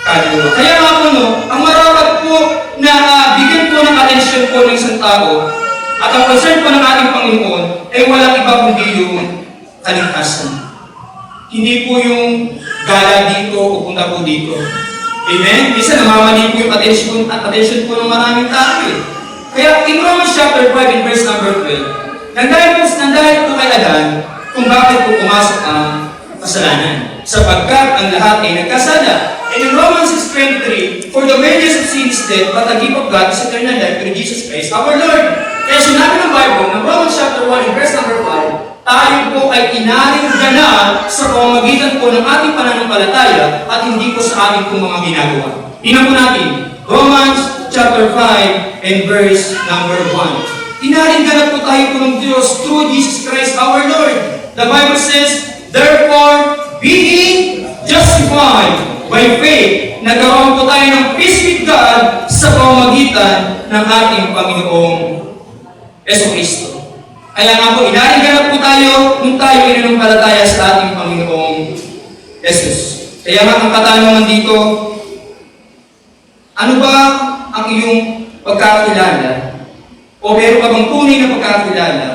kaluluwa? Kaya nga po, ang marapat po na bigyan po ng atensyon po ng isang tao at ang concern po ng ating Panginoon ay walang iba kundi yung kaligtasan. Hindi po yung gala dito o punta po dito. Amen? Isa namamali po yung attention po ng maraming tao eh. Kaya in Romans chapter 5 and verse number 12, nandahil po kay Adan kung bakit po pumasok ang kasalanan. Sapagkat ang lahat ay nagkasala. And in Romans 6:23, for the wages of sin is death, but the gift of God is eternal life through Jesus Christ our Lord. Kaya sinabi ng Bible, ng Romans chapter 1 and verse number 5, tayo po ay inaringgana sa pamamagitan po ng ating pananampalataya at hindi po sa ating mga ginagawa. Tingnan po natin, Romans chapter 5 and verse number 1. Inaringgana po tayo po ng Diyos through Jesus Christ our Lord. The Bible says, therefore, being justified by faith, nagkaroon po tayo ng peace with God sa pamamagitan ng ating Panginoong Jesucristo. Kaya nga po, inaringgana po tayo nung tayo ay nanampalataya sa ating Panginoong Jesus. Kaya nga ang katanungan dito, ano ba ang iyong pagkakilala? O meron ka bang tunay na pagkakilala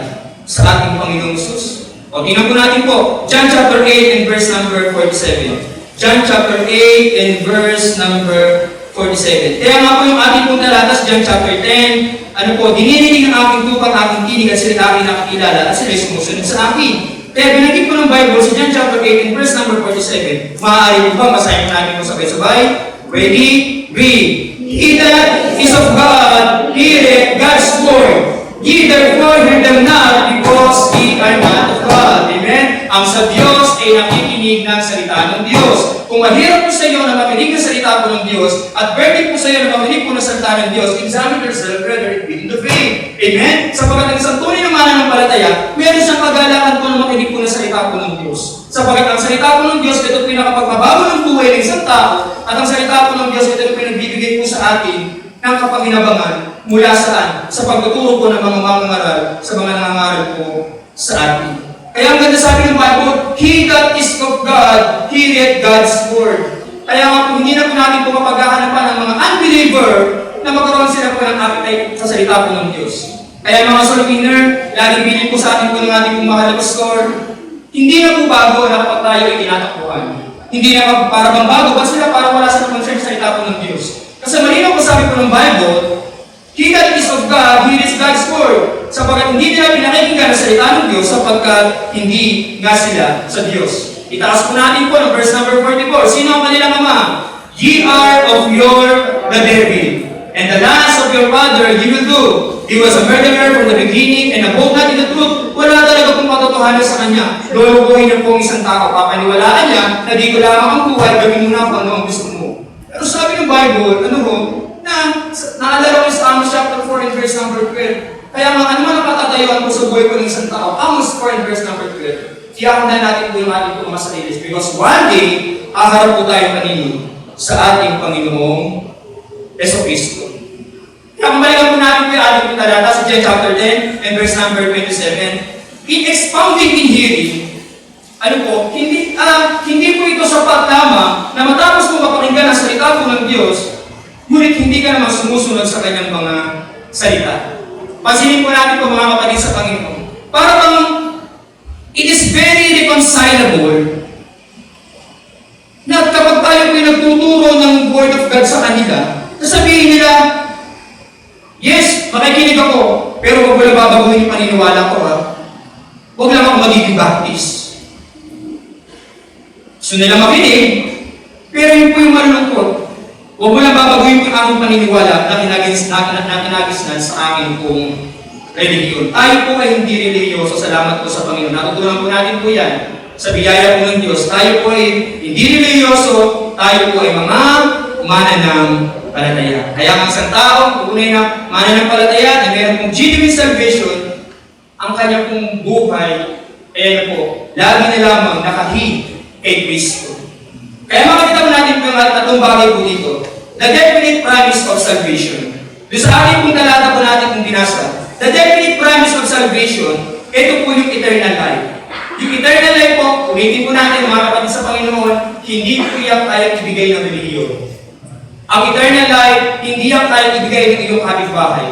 sa ating Panginoong Jesus? O tingnan po natin po, John chapter 8 and verse number 47. John chapter 8 and verse number 47. 47. Kaya nga po yung ating pong talata sa John chapter 10, ano po, dinirinig ng aking tupang aking tinig at sila aking nakakilala at sila sumusunod sa akin. Kaya binanggit ko ng Bible sa John chapter 18, verse number 47. Maaari po ba, masahin natin po sabay-sabay? Ready? Read. He that is of God, heareth God's word. Ye therefore hear them not, because ye are not of God. Amen? Ang sa Diyos ay nakikinig ng salita ng Diyos. Kung mahirap po sa iyo na makinig ng salita po ng Diyos, at burden po sa iyo na makinig po ng salita ng Diyos, examine yourself whether it be in the faith. Amen? Sapagkat ang isang tunay na mananampalataya, meron siyang kagalakan po na makinig po ng salita po ng Diyos. Sapagkat ang salita po ng Diyos, ito pinakapagbabago ng buhay ng isang tao, at ang salita po ng Diyos, ito pinagbibigay po sa atin ng kapanginabangan mula saan? Sa pagtuturo po ng mga mangangaral sa mga nangangaral po sa atin. Kaya ang ganda sabi ng Bible, he that is of God, heareth God's word. Kaya nga po, hindi na po natin po mapaghahanapan ng mga unbeliever na magkaroon sila po ng appetite sa salita po ng Diyos. Kaya mga soul winner, laging bilin po sa atin po ng ating pong mahal na pastor, hindi na po bago na kapag tayo ay tinatakbuhan. Hindi na para bang bago, ba sila para wala sa concern sa salita po ng Diyos. Kasi malinaw po sabi po ng Bible, he that is of God, hears God's word. Sapagkat hindi nila pinakikinggan ang salita ng Diyos sapagkat hindi nga sila sa Diyos. Itaas po natin po ng verse number 44. Sino ang kanilang ama? Ye are of your the devil, and the last of your father ye will do. He was a murderer from the beginning, and abode not in the truth. Wala talaga pong katotohanan sa kanya. Lulubuhin niya po ang isang tao. Papaniwalaan niya na di ko lamang ang buhay, gawin mo na kung ano ang gusto mo. Pero sabi ng Bible, ano ho, na naalala ko sa Amos chapter 4 and verse number 12. Kaya nga, ano man ang katatayuan ko sa buhay ko ng isang tao? Amos 4 and verse number 12. Tiyakan na natin po yung ating po mga sarili. Because one day, haharap po tayo kanino sa ating Panginoong Jesucristo. Kaya kumalikan po natin po yung ating po talata sa John chapter 10 and verse number 27. In expounding in hearing, ano po, hindi po ito sapat lamang na matapos mo mapakinggan ang salita po ng Diyos, ngunit hindi ka naman sumusunod sa kanyang mga salita. Pansinin po natin po mga kapatid sa Panginoon. Para bang it is very reconcilable na kapag tayo pinagtuturo ng Word of God sa kanila, sasabihin nila, yes, makikinig ako, pero huwag mo lang babaguhin yung paniniwala ko ha. Huwag lang ako magiging Baptist. So nila makinig, pero yun po yung malulungkot. Huwag mo lang babaguhin yung aking paniniwala na kinagisnan sa aking pong religiyon. Tayo po ay hindi religyoso, salamat po sa Panginoon. Natutunan po natin po yan sa biyaya po ng Diyos. Tayo po ay hindi religyoso, tayo po ay mga mananampalataya. Kaya ang isang tao, tunay na mananampalataya na meron pong genuine salvation, ang kanyang pong buhay, lagi na lamang nakahig kay Kristo. Kaya makikita mo natin yung tatlong bagay po dito. The definite promise of salvation. Doon sa ating pong talata po natin kung binasa, the definite promise of salvation, ito po yung eternal life. Yung eternal life po, ulitin po natin mga kapatid sa Panginoon, hindi po yan kayang ibigay ng relihiyon. Ang eternal life, hindi yan kayang ibigay ng iyong kapitbahay.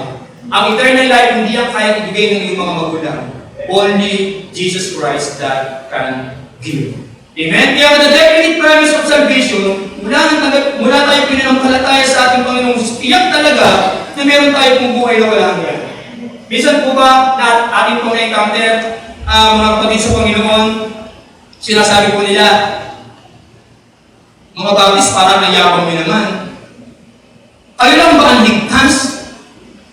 Ang eternal life, hindi yan kayang ibigay ng iyong mga magulang. Only Jesus Christ that can give. Amen? Kaya the definite promise of salvation, mula tayo pinanampalataya sa ating Panginoong Jesus, iyak talaga na meron tayo pong buhay na wala hanggan. Minsan po ba na ating pong na-encounter, mga kapatid sa Panginoon, sinasabi po nila, mga Baptist, parang nayabang mo naman. Kayo lang ba ang ligtas?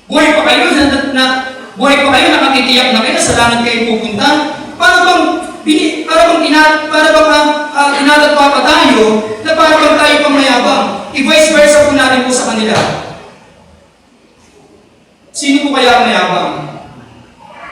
Buhay pa kayo nakatitiyak na kayo, sa langit kayo pupunta? Para bang inatatwa pa tayo na para bang tayo pang mayabang? I-vice versa po natin po sa kanila. Sino po kaya ang mayabang?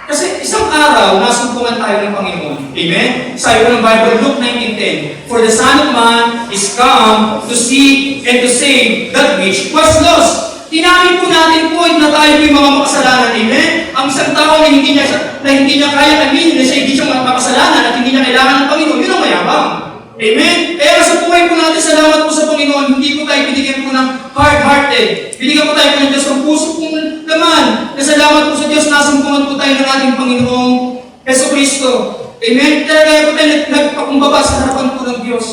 Kasi isang araw, nasumpungan tayo ng Panginoon. Amen? Sabi po ng Bible, Luke 19:10, For the Son of Man is come to seek and to save that which was lost. Tinamin po natin po na tayo po yung mga makasalanan. Amen? Ang isang tao na hindi niya kaya aminin na siya hindi siya makasalanan at hindi niya kailangan ng Panginoon, yun ang mayabang. Amen? Kaya sa buhay po natin, salamat po sa Panginoon, hindi po tayo binigyan po ng hard-hearted. Binigyan po tayo po ng Diyos ng puso pong laman. Na salamat po sa Diyos, nasumpungan po tayo ng ating Panginoong Jesucristo. Amen? Kaya po tayo nagpakumbaba sa harapan po ng Diyos.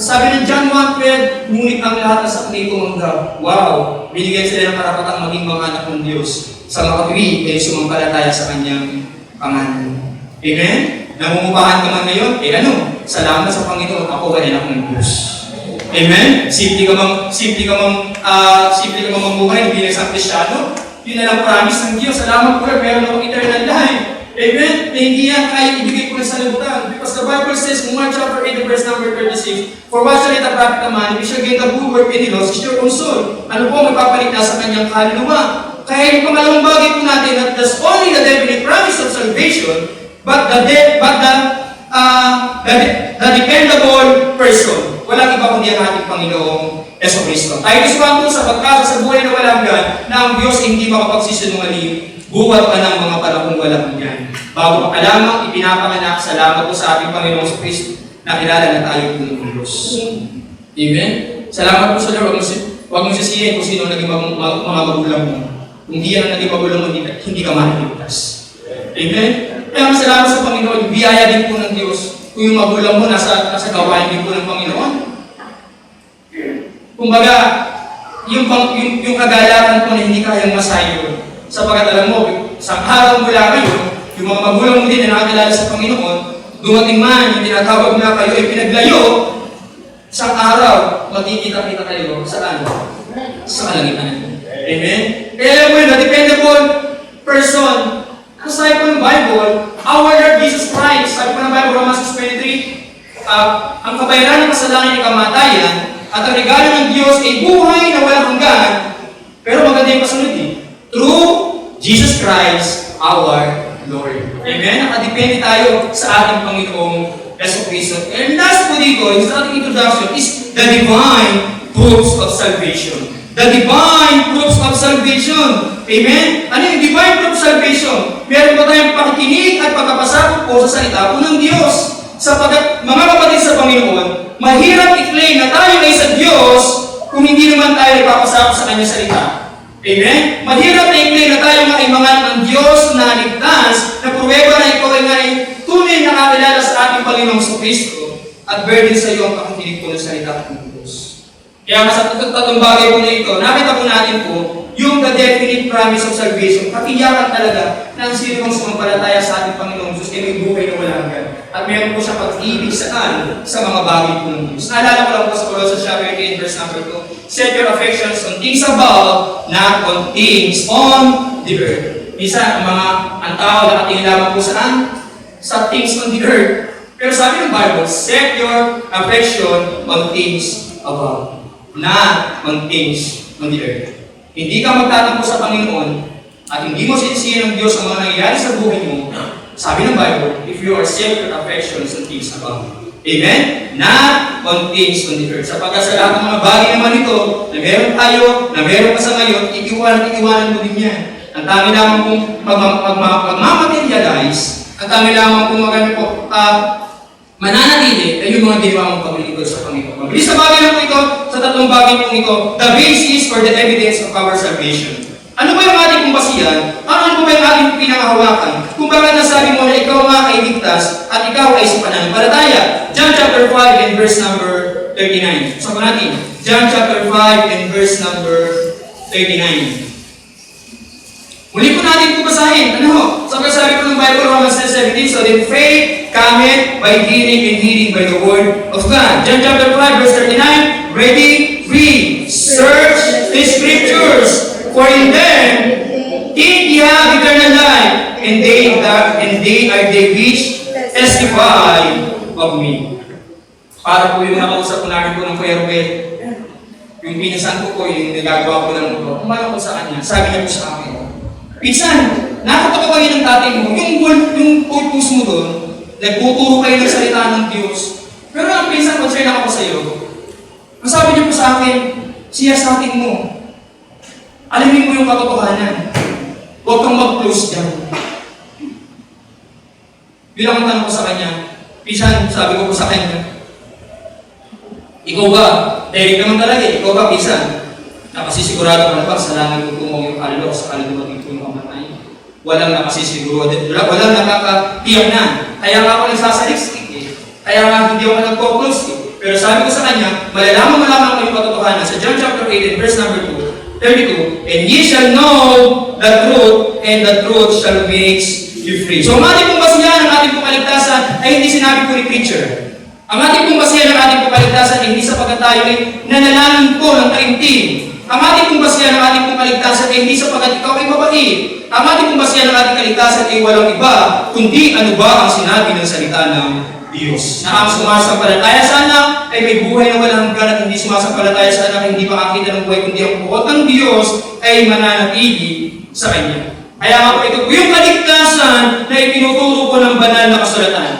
Sabi ng John 1:12, ngunit ang lahat na sa kanay tumanggap. Wow! Binigyan sila ng karapatang maging mga anak ng Diyos sa makatuwid ay sumampalataya sa kanyang pangalan. Amen? Namumupahan ka man ngayon? Salamat sa Panginoon, ako ay anak ng Diyos. Amen? Simple ka mang mamuhay bilang isang Kristyano. Yun na lang promise ng Diyos. Salamat po, meron akong eternal life. Amen? Na hindi yan kaya ibigay ko sa libutan. Because the Bible says, in Mark chapter 8, verse number 36, for what shall it profit a man if he shall gain the whole world and he lost his own soul? Ano po magpapalit na sa kanyang kaluluwa? Kaya yung pangalawang bagay po natin, that there's only the definite promise of salvation, but the dependable person. Walang iba kundi ang ating Panginoong Jesucristo. Titus 1:2, sapagkat sa buhay na walang hanggan, na ang Diyos hindi makapagsisinungaling, buwat pa ng mga panahong walang hanggan. Bago pa lamang ipinapanganak, salamat po sa ating Panginoong Jesucristo, na kilala na tayo po ng Diyos. Amen? Salamat po sa Lord. Huwag mong sisihin kung sino naging mga magulang mo. Kung hindi yan ang naging magulang mo, hindi ka maliligtas. Amen? Kaya salamat sa Panginoon, biyaya din po ng Diyos. Kung yung magulang mo nasa gawain din po ng Panginoon. Kumbaga, yung kagalakan po na hindi kayang masayo. Sapagkat alam mo, sa araw mula ngayon, yung mga magulang mo din na nakakilala sa Panginoon, dumating man, yung tinatawag na kayo ay pinaglayo, isang araw, magkikita-kita kayo saan? Sa kalangitan. Amen? Kaya alam mo yun, na dependable person. Kasi po ng Bible, our Lord Jesus Christ, sabi po ng Bible, Romans 6:23, ang kabayaran ng kasalanan ay kamatayan, at ang regalo ng Diyos ay buhay na walang hanggan, pero maganda yung kasunod through Jesus Christ, our Lord. Amen? Nakadepende tayo sa ating Panginoong Jesucristo. And last po dito, yung sa ating introduction, is the divine proofs of salvation. The divine proofs of salvation. Amen? Ano yung divine proof of salvation? Meron ba tayong pakikinig at pagkapasakop po sa salita po ng Diyos? Sapagat, mga kapatid sa Panginoon, mahirap i-claim na tayo ay sa Diyos kung hindi naman tayo ipapasakop sa Kanyang salita. Amen? Mahirap na i-claim na tayo ay mga ng Diyos na ligtas, na pruweba na ikaw ay tunay na kakilala sa ating Panginoong Kristo at burden sa iyo ang pakikinig po ng salita ng Diyos. Kaya sa tatlong bagay po na ito, nakita po natin po yung the definite promise of salvation. Katiyakan talaga na ang sino mong sumampalataya sa ating Panginoong Diyos ay may buhay na walang hanggan. At meron po siya pag-ibig saan sa mga bagay po ng Diyos. Naalala ko lang po sa Colossians chapter 8, verse number 2, set your affections on things above, not on things on the earth. Isa, ang tao nakatingin lamang po saan? Sa things on the earth. Pero sabi ng Bible, set your affection on things above, not on things on the earth. Hindi ka magtatampo sa Panginoon at hindi mo sinisihin ng Diyos ang mga nangyayari sa buhay mo. Sabi ng Bible, if you are set your affections on things above. Amen? Not on things on the earth. Sapagkat sa lahat ng mga bagay naman ito, na meron tayo, na meron ka sa ngayon, iiwanan mo din yan. Ang tangi lamang kung magmamaterialize, ang tangi lamang kung mananatili ay yung mga ginawa mong paglilingkod sa Panginoon. Mabilis na bagay lang po ito, sa tatlong bagay po ito, the basis or the evidence of our salvation. Ano ba yung ating kong basihan? Ano ba yung ating pinangahawakan? Kung bakit nasabi mo na ikaw nga ay ligtas at ikaw ay sa pananampalataya. John chapter 5 and verse number 39. Sabi natin, John chapter 5 and verse number 39. Muli po natin basahin. Sabi po ng Bible, Romans 10:17, so then faith cometh by hearing and hearing by the word of God. John chapter 5 verse 39, ready, read, search the scriptures, for in them think ye have eternal life, and they are they which testify of me. Para po yung nakausap po namin po ng Kuya Ruben, yung pinasan ko po, yung nagagawa ko lang po, kumala ko sa kanya, sabi niya po sa akin, pinsan, nakataka kayo ng tatay mo, yung purpose mo doon, nagtuturo kayo ng salita ng Diyos. Pero ang pinsan, concern ako sa iyo. Ang sabi niyo po sa akin, siya sa atin mo. Alamin mo yung katotohanan. Huwag kang mag-close dyan. Bilang ang tanong ko sa kanya, pinsan, sabi ko po sa kanya, ikaw ba? Derek naman talaga, ikaw ba, pinsan? Nakasisigurado ka na ba sa langit kung yung kaluluwa sa kaluluwa ng puno kamatay? Walang nakasisigurado, walang nakakatiyak na. Kaya nga ako nagsasaliksik Kaya nga hindi ako nagpo-close Pero sabi ko sa kanya, malalaman mo lamang ko yung katotohanan sa John chapter 8 and verse number 32, and ye shall know the truth, and the truth shall make you free. So ang ating pong basihan, ang ating pong kaligtasan ay hindi sinabi po ni preacher. Ang ating pong basihan, ang ating pong kaligtasan ay hindi sapagkat tayo ay nanalangin po ng taimtim. Ang ating pong basihan, ang ating pong kaligtasan ay hindi sapagkat ikaw ay mabait. Ang ating pong basihan, ang ating kaligtasan ay walang iba, kundi ano ba ang sinabi ng salita ng Diyos. Na ang sumasampalataya sa anak ay may buhay na walang hanggan, at hindi sumasampalataya sa anak ay hindi makakita ng buhay, kundi ang buot ng Diyos ay mananatili sa Kanya. Kaya nga po ito po yung kaligtasan na itinuturo po ng banal na kasulatan.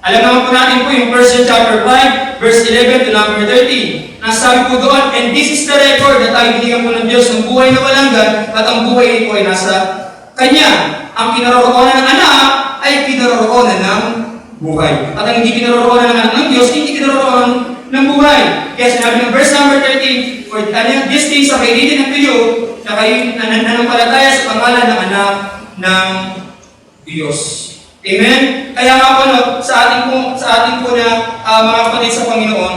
Alam naman po natin po yung 1 chapter 5, verse 11 to number 13. Nasabi po doon, and this is the record na tayo binigyan po ng Diyos ng buhay na walang hanggan, at ang buhay ito ay nasa Kanya. Ang kinaroroonan ng anak ay kinaroroonan ng buhay. At ang hindi kinaroroonan ng anak ng Diyos, hindi kinaroroonan ng buhay. Kaya sinabi ng verse number 13, for these things are written unto you, na kayo nananampalataya sa pangalan ng anak ng Diyos. Amen? Kaya nga po, no, sa ating po na mga kapatid sa Panginoon,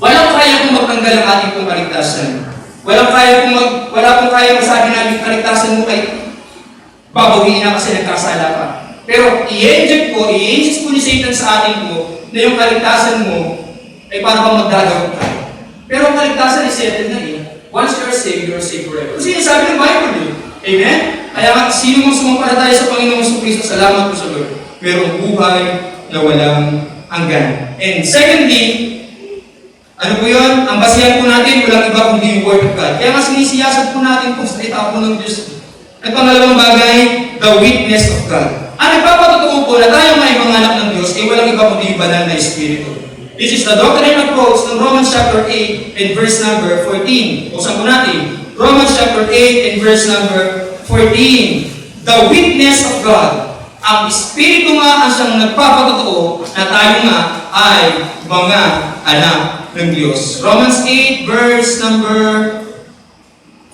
walang kaya kong magtanggal ang ating pong kaligtasan. Wala pong kaya masabi namin kaligtasan mo kay babawiin na kasi nagkasala ka. Pero i-inject po ni Satan sa atin po na yung kaligtasan mo ay parang magdadawag ka. Pero ang kaligtasan is settled na eh. Once you are saved forever. Kasi sabi ng Bible eh. Amen? Kaya nga, sino mong sumampalataya sa Panginoong Jesucristo, salamat po sa Lord. Merong buhay na walang hanggan. And secondly, ano po yun? Ang basihan po natin, walang iba kundi yung Word of God. Kaya nga sinisiyasat po natin kung salita po ng Diyos. At pangalawang bagay, the witness of God. Ang nagpapatotoo po na tayo may mga anak ng Diyos, ay walang iba kundi yung banal na Espiritu. This is the doctrine approach ng Romans chapter 8 and verse number 14. Buksan po natin. Romans chapter 8 and verse number 14. The witness of God. Ang Espiritu nga ang siyang nagpapatotoo na tayo nga ay mga anak ng Diyos. Romans 8 verse number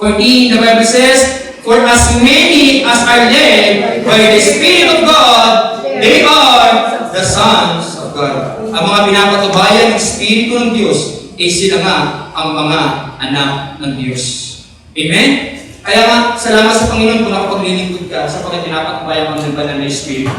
14, the Bible says, for as many as are led by the Spirit of God, they are the sons of God. Ang mga pinapatubayan ng Espiritu ng Diyos ay sila nga ang mga anak ng Diyos. Amen? Kaya nga, salamat sa Panginoon kung nakapaglilingkod ka sapagkat pinapatubayan ka ng banal na Espiritu.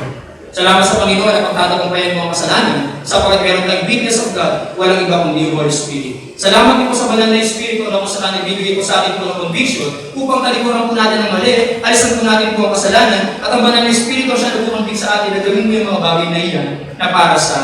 Salamat sa Panginoon na pagtatagumpayan mo ang kasalanan sapagkat meron tayong witness of God, walang iba kundi yung Holy Spirit. Salamat din po sa banal na Espiritu na kung saan ibibigay po sa atin po ng conviction upang talikuran po natin ang mali, alisan po natin po ang kasalanan, at ang banal na Espiritu siya nagpupunting sa atin na gawin mo yung mga bagay na iyan na para sa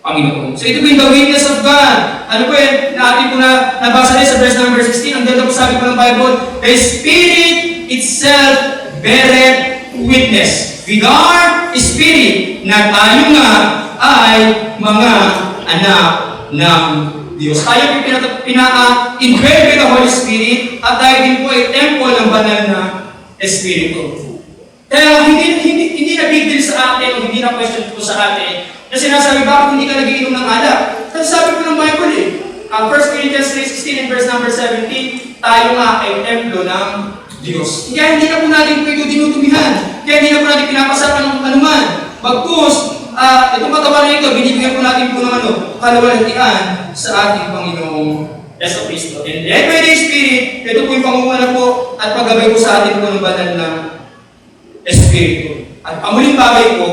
Panginoon. So ito po yung the witness of God. Ano po yun? Na atin po na nabasa rin sa verse number 16. Ang ganda po sabi po ng Bible, the Spirit itself beareth witness with our spirit na tayo nga ay mga anak ng Diyos. Tayo po pina-indwell with the Holy Spirit at tayo din po ay temple ng banal na Espiritu. Kaya hindi na big deal sa atin o hindi na question po sa atin na sinasabi, bakit hindi ka nagiinom ng alak? Kasi sabi po ng Bible eh, 1 Corinthians 3:16 and verse number 17, tayo nga ay templo ng Diyos. Kaya hindi na po natin po ito dinudumihan. Kaya hindi na po natin pinapasapan ng anuman. Bagkus, itong katawan na ito, binibigyan po natin po ng kalawalhatian sa ating Panginoong Yesu Cristo. And led by the Spirit, ito po yung pangunguna po at paggabay po sa atin po ng banal na Espiritu. At pamuling bagay po,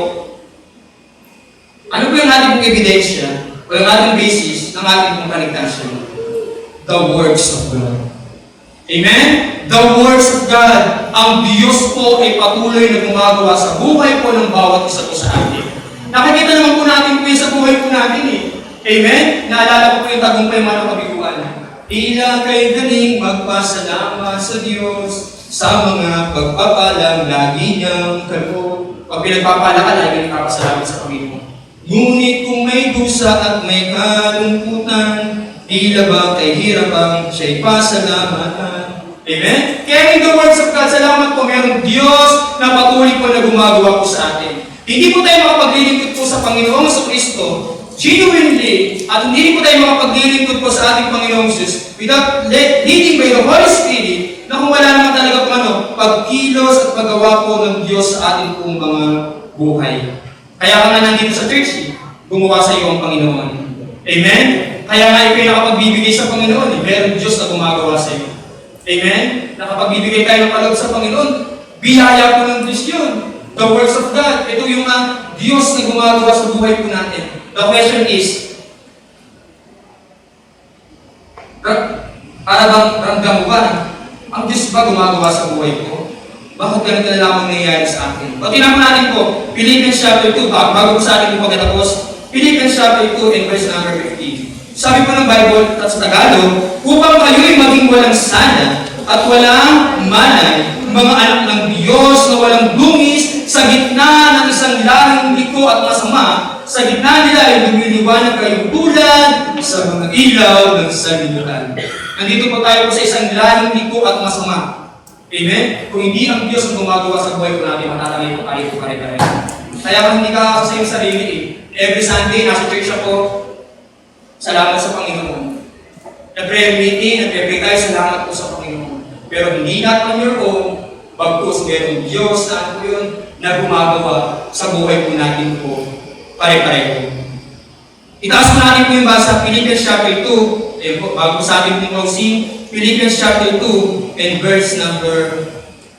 ano po yung ating pong ebidensya o yung ating basis ng ating pong kaligtasan? The works of God. Amen? The works of God. Ang Diyos po ay patuloy na gumagawa sa buhay po ng bawat isa po sa atin. Nakikita naman po natin po yung sa buhay po natin eh. Amen? Naalala ko po yung tagumpay man ng kabiguan. Tila kay galing magpasalamat sa Diyos sa mga pagpapalang lagi niyang kaloob. Pag pinagpapala ka, lagi nagpapasalamat sa Panginoon. Ngunit kung may dusa at may kalungkutan, tila ba kay hirapang siya'y pasalamatan. Amen? Kaya in the words of God, salamat po, mayroong Diyos na patuloy po na gumagawa po sa atin. Hindi po tayo makapaglilingkod po sa Panginoong Jesucristo genuinely, at hindi po tayo makapaglilingkod po sa ating Panginoong Jesus without leading by the Holy Spirit, na kung wala naman talaga po pagkilos at paggawa po ng Diyos sa ating pong mga buhay. Kaya ka nga nandito sa church, gumawa sa iyo ang Panginoon. Amen? Kaya nga ikaw nakapagbibigay sa Panginoon, meron Diyos na gumagawa sa iyo. Amen? Nakapagbibigay tayo ng kaloob sa Panginoon, biyaya po ng Diyos yun. The works of God. Ito yung Diyos na gumagawa sa buhay po natin. The question is, para bang ramdam mo ba na ang Diyos ba gumagawa sa buhay ko? Bakit ganito na lamang nangyayari sa akin? O tingnan natin po, Philippians chapter 2, bago po sa atin po pagkatapos, Philippians chapter 2 and verse number 15. Sabi po ng Bible at sa Tagalog, upang kayo'y maging walang sana at walang manay, mga anak ng Diyos na walang dungis sa gitna ng isang lahing liko at masama, sa gitna nila ay lumiliwanag kayong tulad sa mga ilaw ng sanlibutan. Nandito po tayo sa isang lahing liko at masama. Amen? Kung hindi ang Diyos ang gumagawa sa buhay ko natin, matatangay po tayo pare-pare. Kaya kung hindi ka sa iyong sarili, every Sunday, nasa church ako, salamat sa Panginoon. Nag-prayer meeting, nag-pray tayo, salamat po sa Panginoon. Pero hindi natin on your own, bagkus merong Diyos na ano po yun, na gumagawa sa buhay po natin po, pare-pareho. Itaas mo natin po yung basa, Philippians chapter 2, bago sa ating pong closing, Philippians chapter 2 and verse number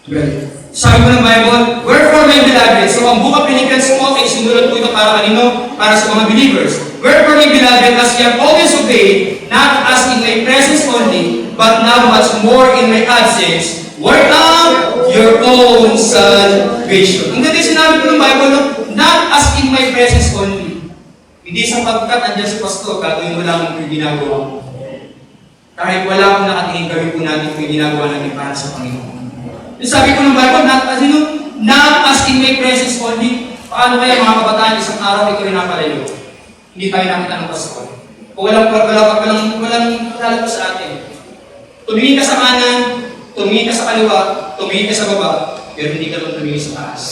12. Sabi po ng Bible, wherefore my beloved, so ang book of Philippians po ay sinulat po ito para kanino? Para sa mga believers. Wherefore my beloved, as ye have always obeyed, not as in my presence only, but now much more in my absence, work out your own salvation. Ang ganda sinabi po ng Bible, no? Not as in my presence only. Hindi sapagkat andyan si pastor, gagawin mo lang yung ginagawa mo. Kahit wala akong nakatingin, gawin po natin yung ginagawa natin para sa Panginoon. Sabi ko ng Bible, not as in my presence only. Paano kaya mga kabataan, isang araw ito rin napalayo? Hindi tayo nakita ng pastor. O walang lalabas sa atin. Tumingin ka sa kanan, tumingin ka sa kaliwa, tumingin ka sa baba, pero hindi ka doon tumingin sa taas.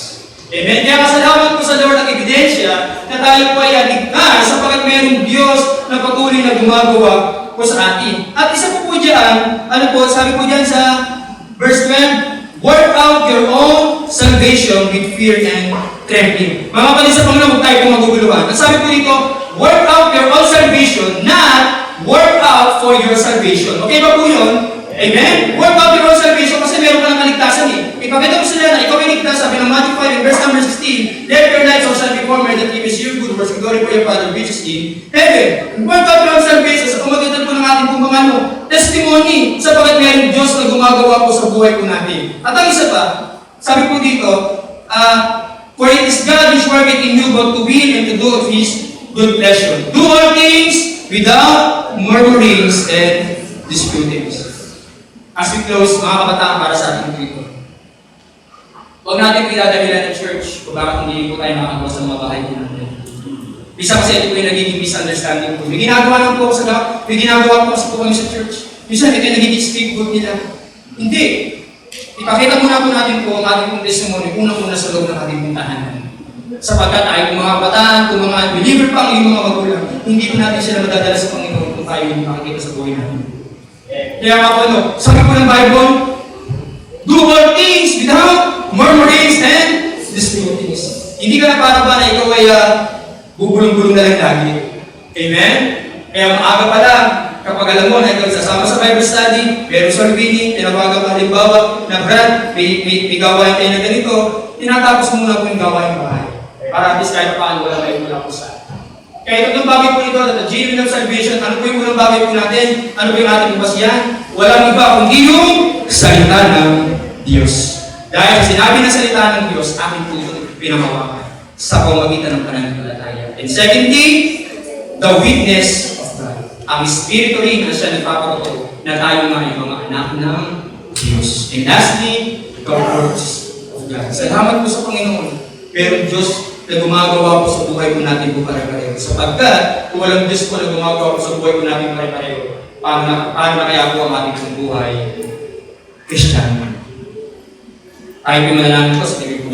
Amen? Kaya kasalamat po sa Lord ang ebidensya na tayo po ay aligtas sapagkat mayroong Diyos na patuloy na gumagawa po sa atin. At isa po dyan, sabi po dyan sa verse 12, work out your own salvation with fear and trembling. Mga kapatid sa Panginoon, huwag tayo pong maguguluhan. Ang sabi po dito, work out your own salvation, not work out for your salvation. Okay ba po yun? Amen? Work out your own salvation kasi meron ka ng kaligtasan eh. Ipakita mo sila na ikaw ay ligtas, sabi ng Matthew 5 in verse number 16, let your light so shine before men that ye may see your good works and glory for your Father which is in heaven. Work out your own salvation sa pamagitan po ng ating pong mga testimony sapagat mayroong Diyos na gumagawa po sa buhay po natin. At ang isa pa, sabi po dito, for it is God which worketh in you both to will and to do of His good pleasure. Do all things without murmurings and disputings. As we close, mga kabataan para sa ating dito. Huwag natin pinadahilan ng church kung bakit hindi po tayo makagawa sa mga bahay po natin. Bisa kasi ito po yung nagiging misunderstanding po. May ginagawa lang po sa kami sa church. Bisa ito yung nagiging scapegoat nila. Hindi. Ipakita muna po natin po ang ating pong testimony unang-una sa loob ng ating pong tahanan. Sapagkat tayo kung mga kabataan, kung mga believer pa ang mga magulang, hindi po natin sila madadala sa Panginoon kung tayo hindi makikita sa buhay natin. Kaya nga po, sabi po ng Bible, do all things without murmurings and disputings. Hindi ka na para ba na ikaw ay bubulong-bulong na lang lagi. Amen? Kaya maaga pa lang, kapag alam mo na ikaw sasama sa Bible study, meron sa reading, tinawagan ka halimbawa, na Brad, may gawain tayo na ganito, tinatapos mo muna po yung gawain bahay. Para at least kahit paano wala kayo mula po sa kaya itong bagay po ito, the genuine of salvation, ano po yung unang bagay po natin? Ano po yung ating basihan? Walang iba kundi yung salita ng Diyos. Dahil sa sinabi ng salita ng Diyos, aking po ito pinamawakan sa pamagitan ng pananampalataya. And secondly, the witness of God. Ang Espiritu rin na siya nagpapatuto na tayo nga ay mga anak ng Diyos. And lastly, the works of God. Salamat po sa Panginoon. Pero Diyos na gumagawa po sa buhay po natin po pare-pareho. Sapagkat, kung walang Diyos po na gumagawa po sa buhay po natin pare-pareho, paano na kaya po ang ating buhay Kristiyano? Tayo po manalangin po sa tingin po.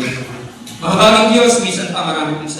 Mahabaging Diyos, minsan pa marami pong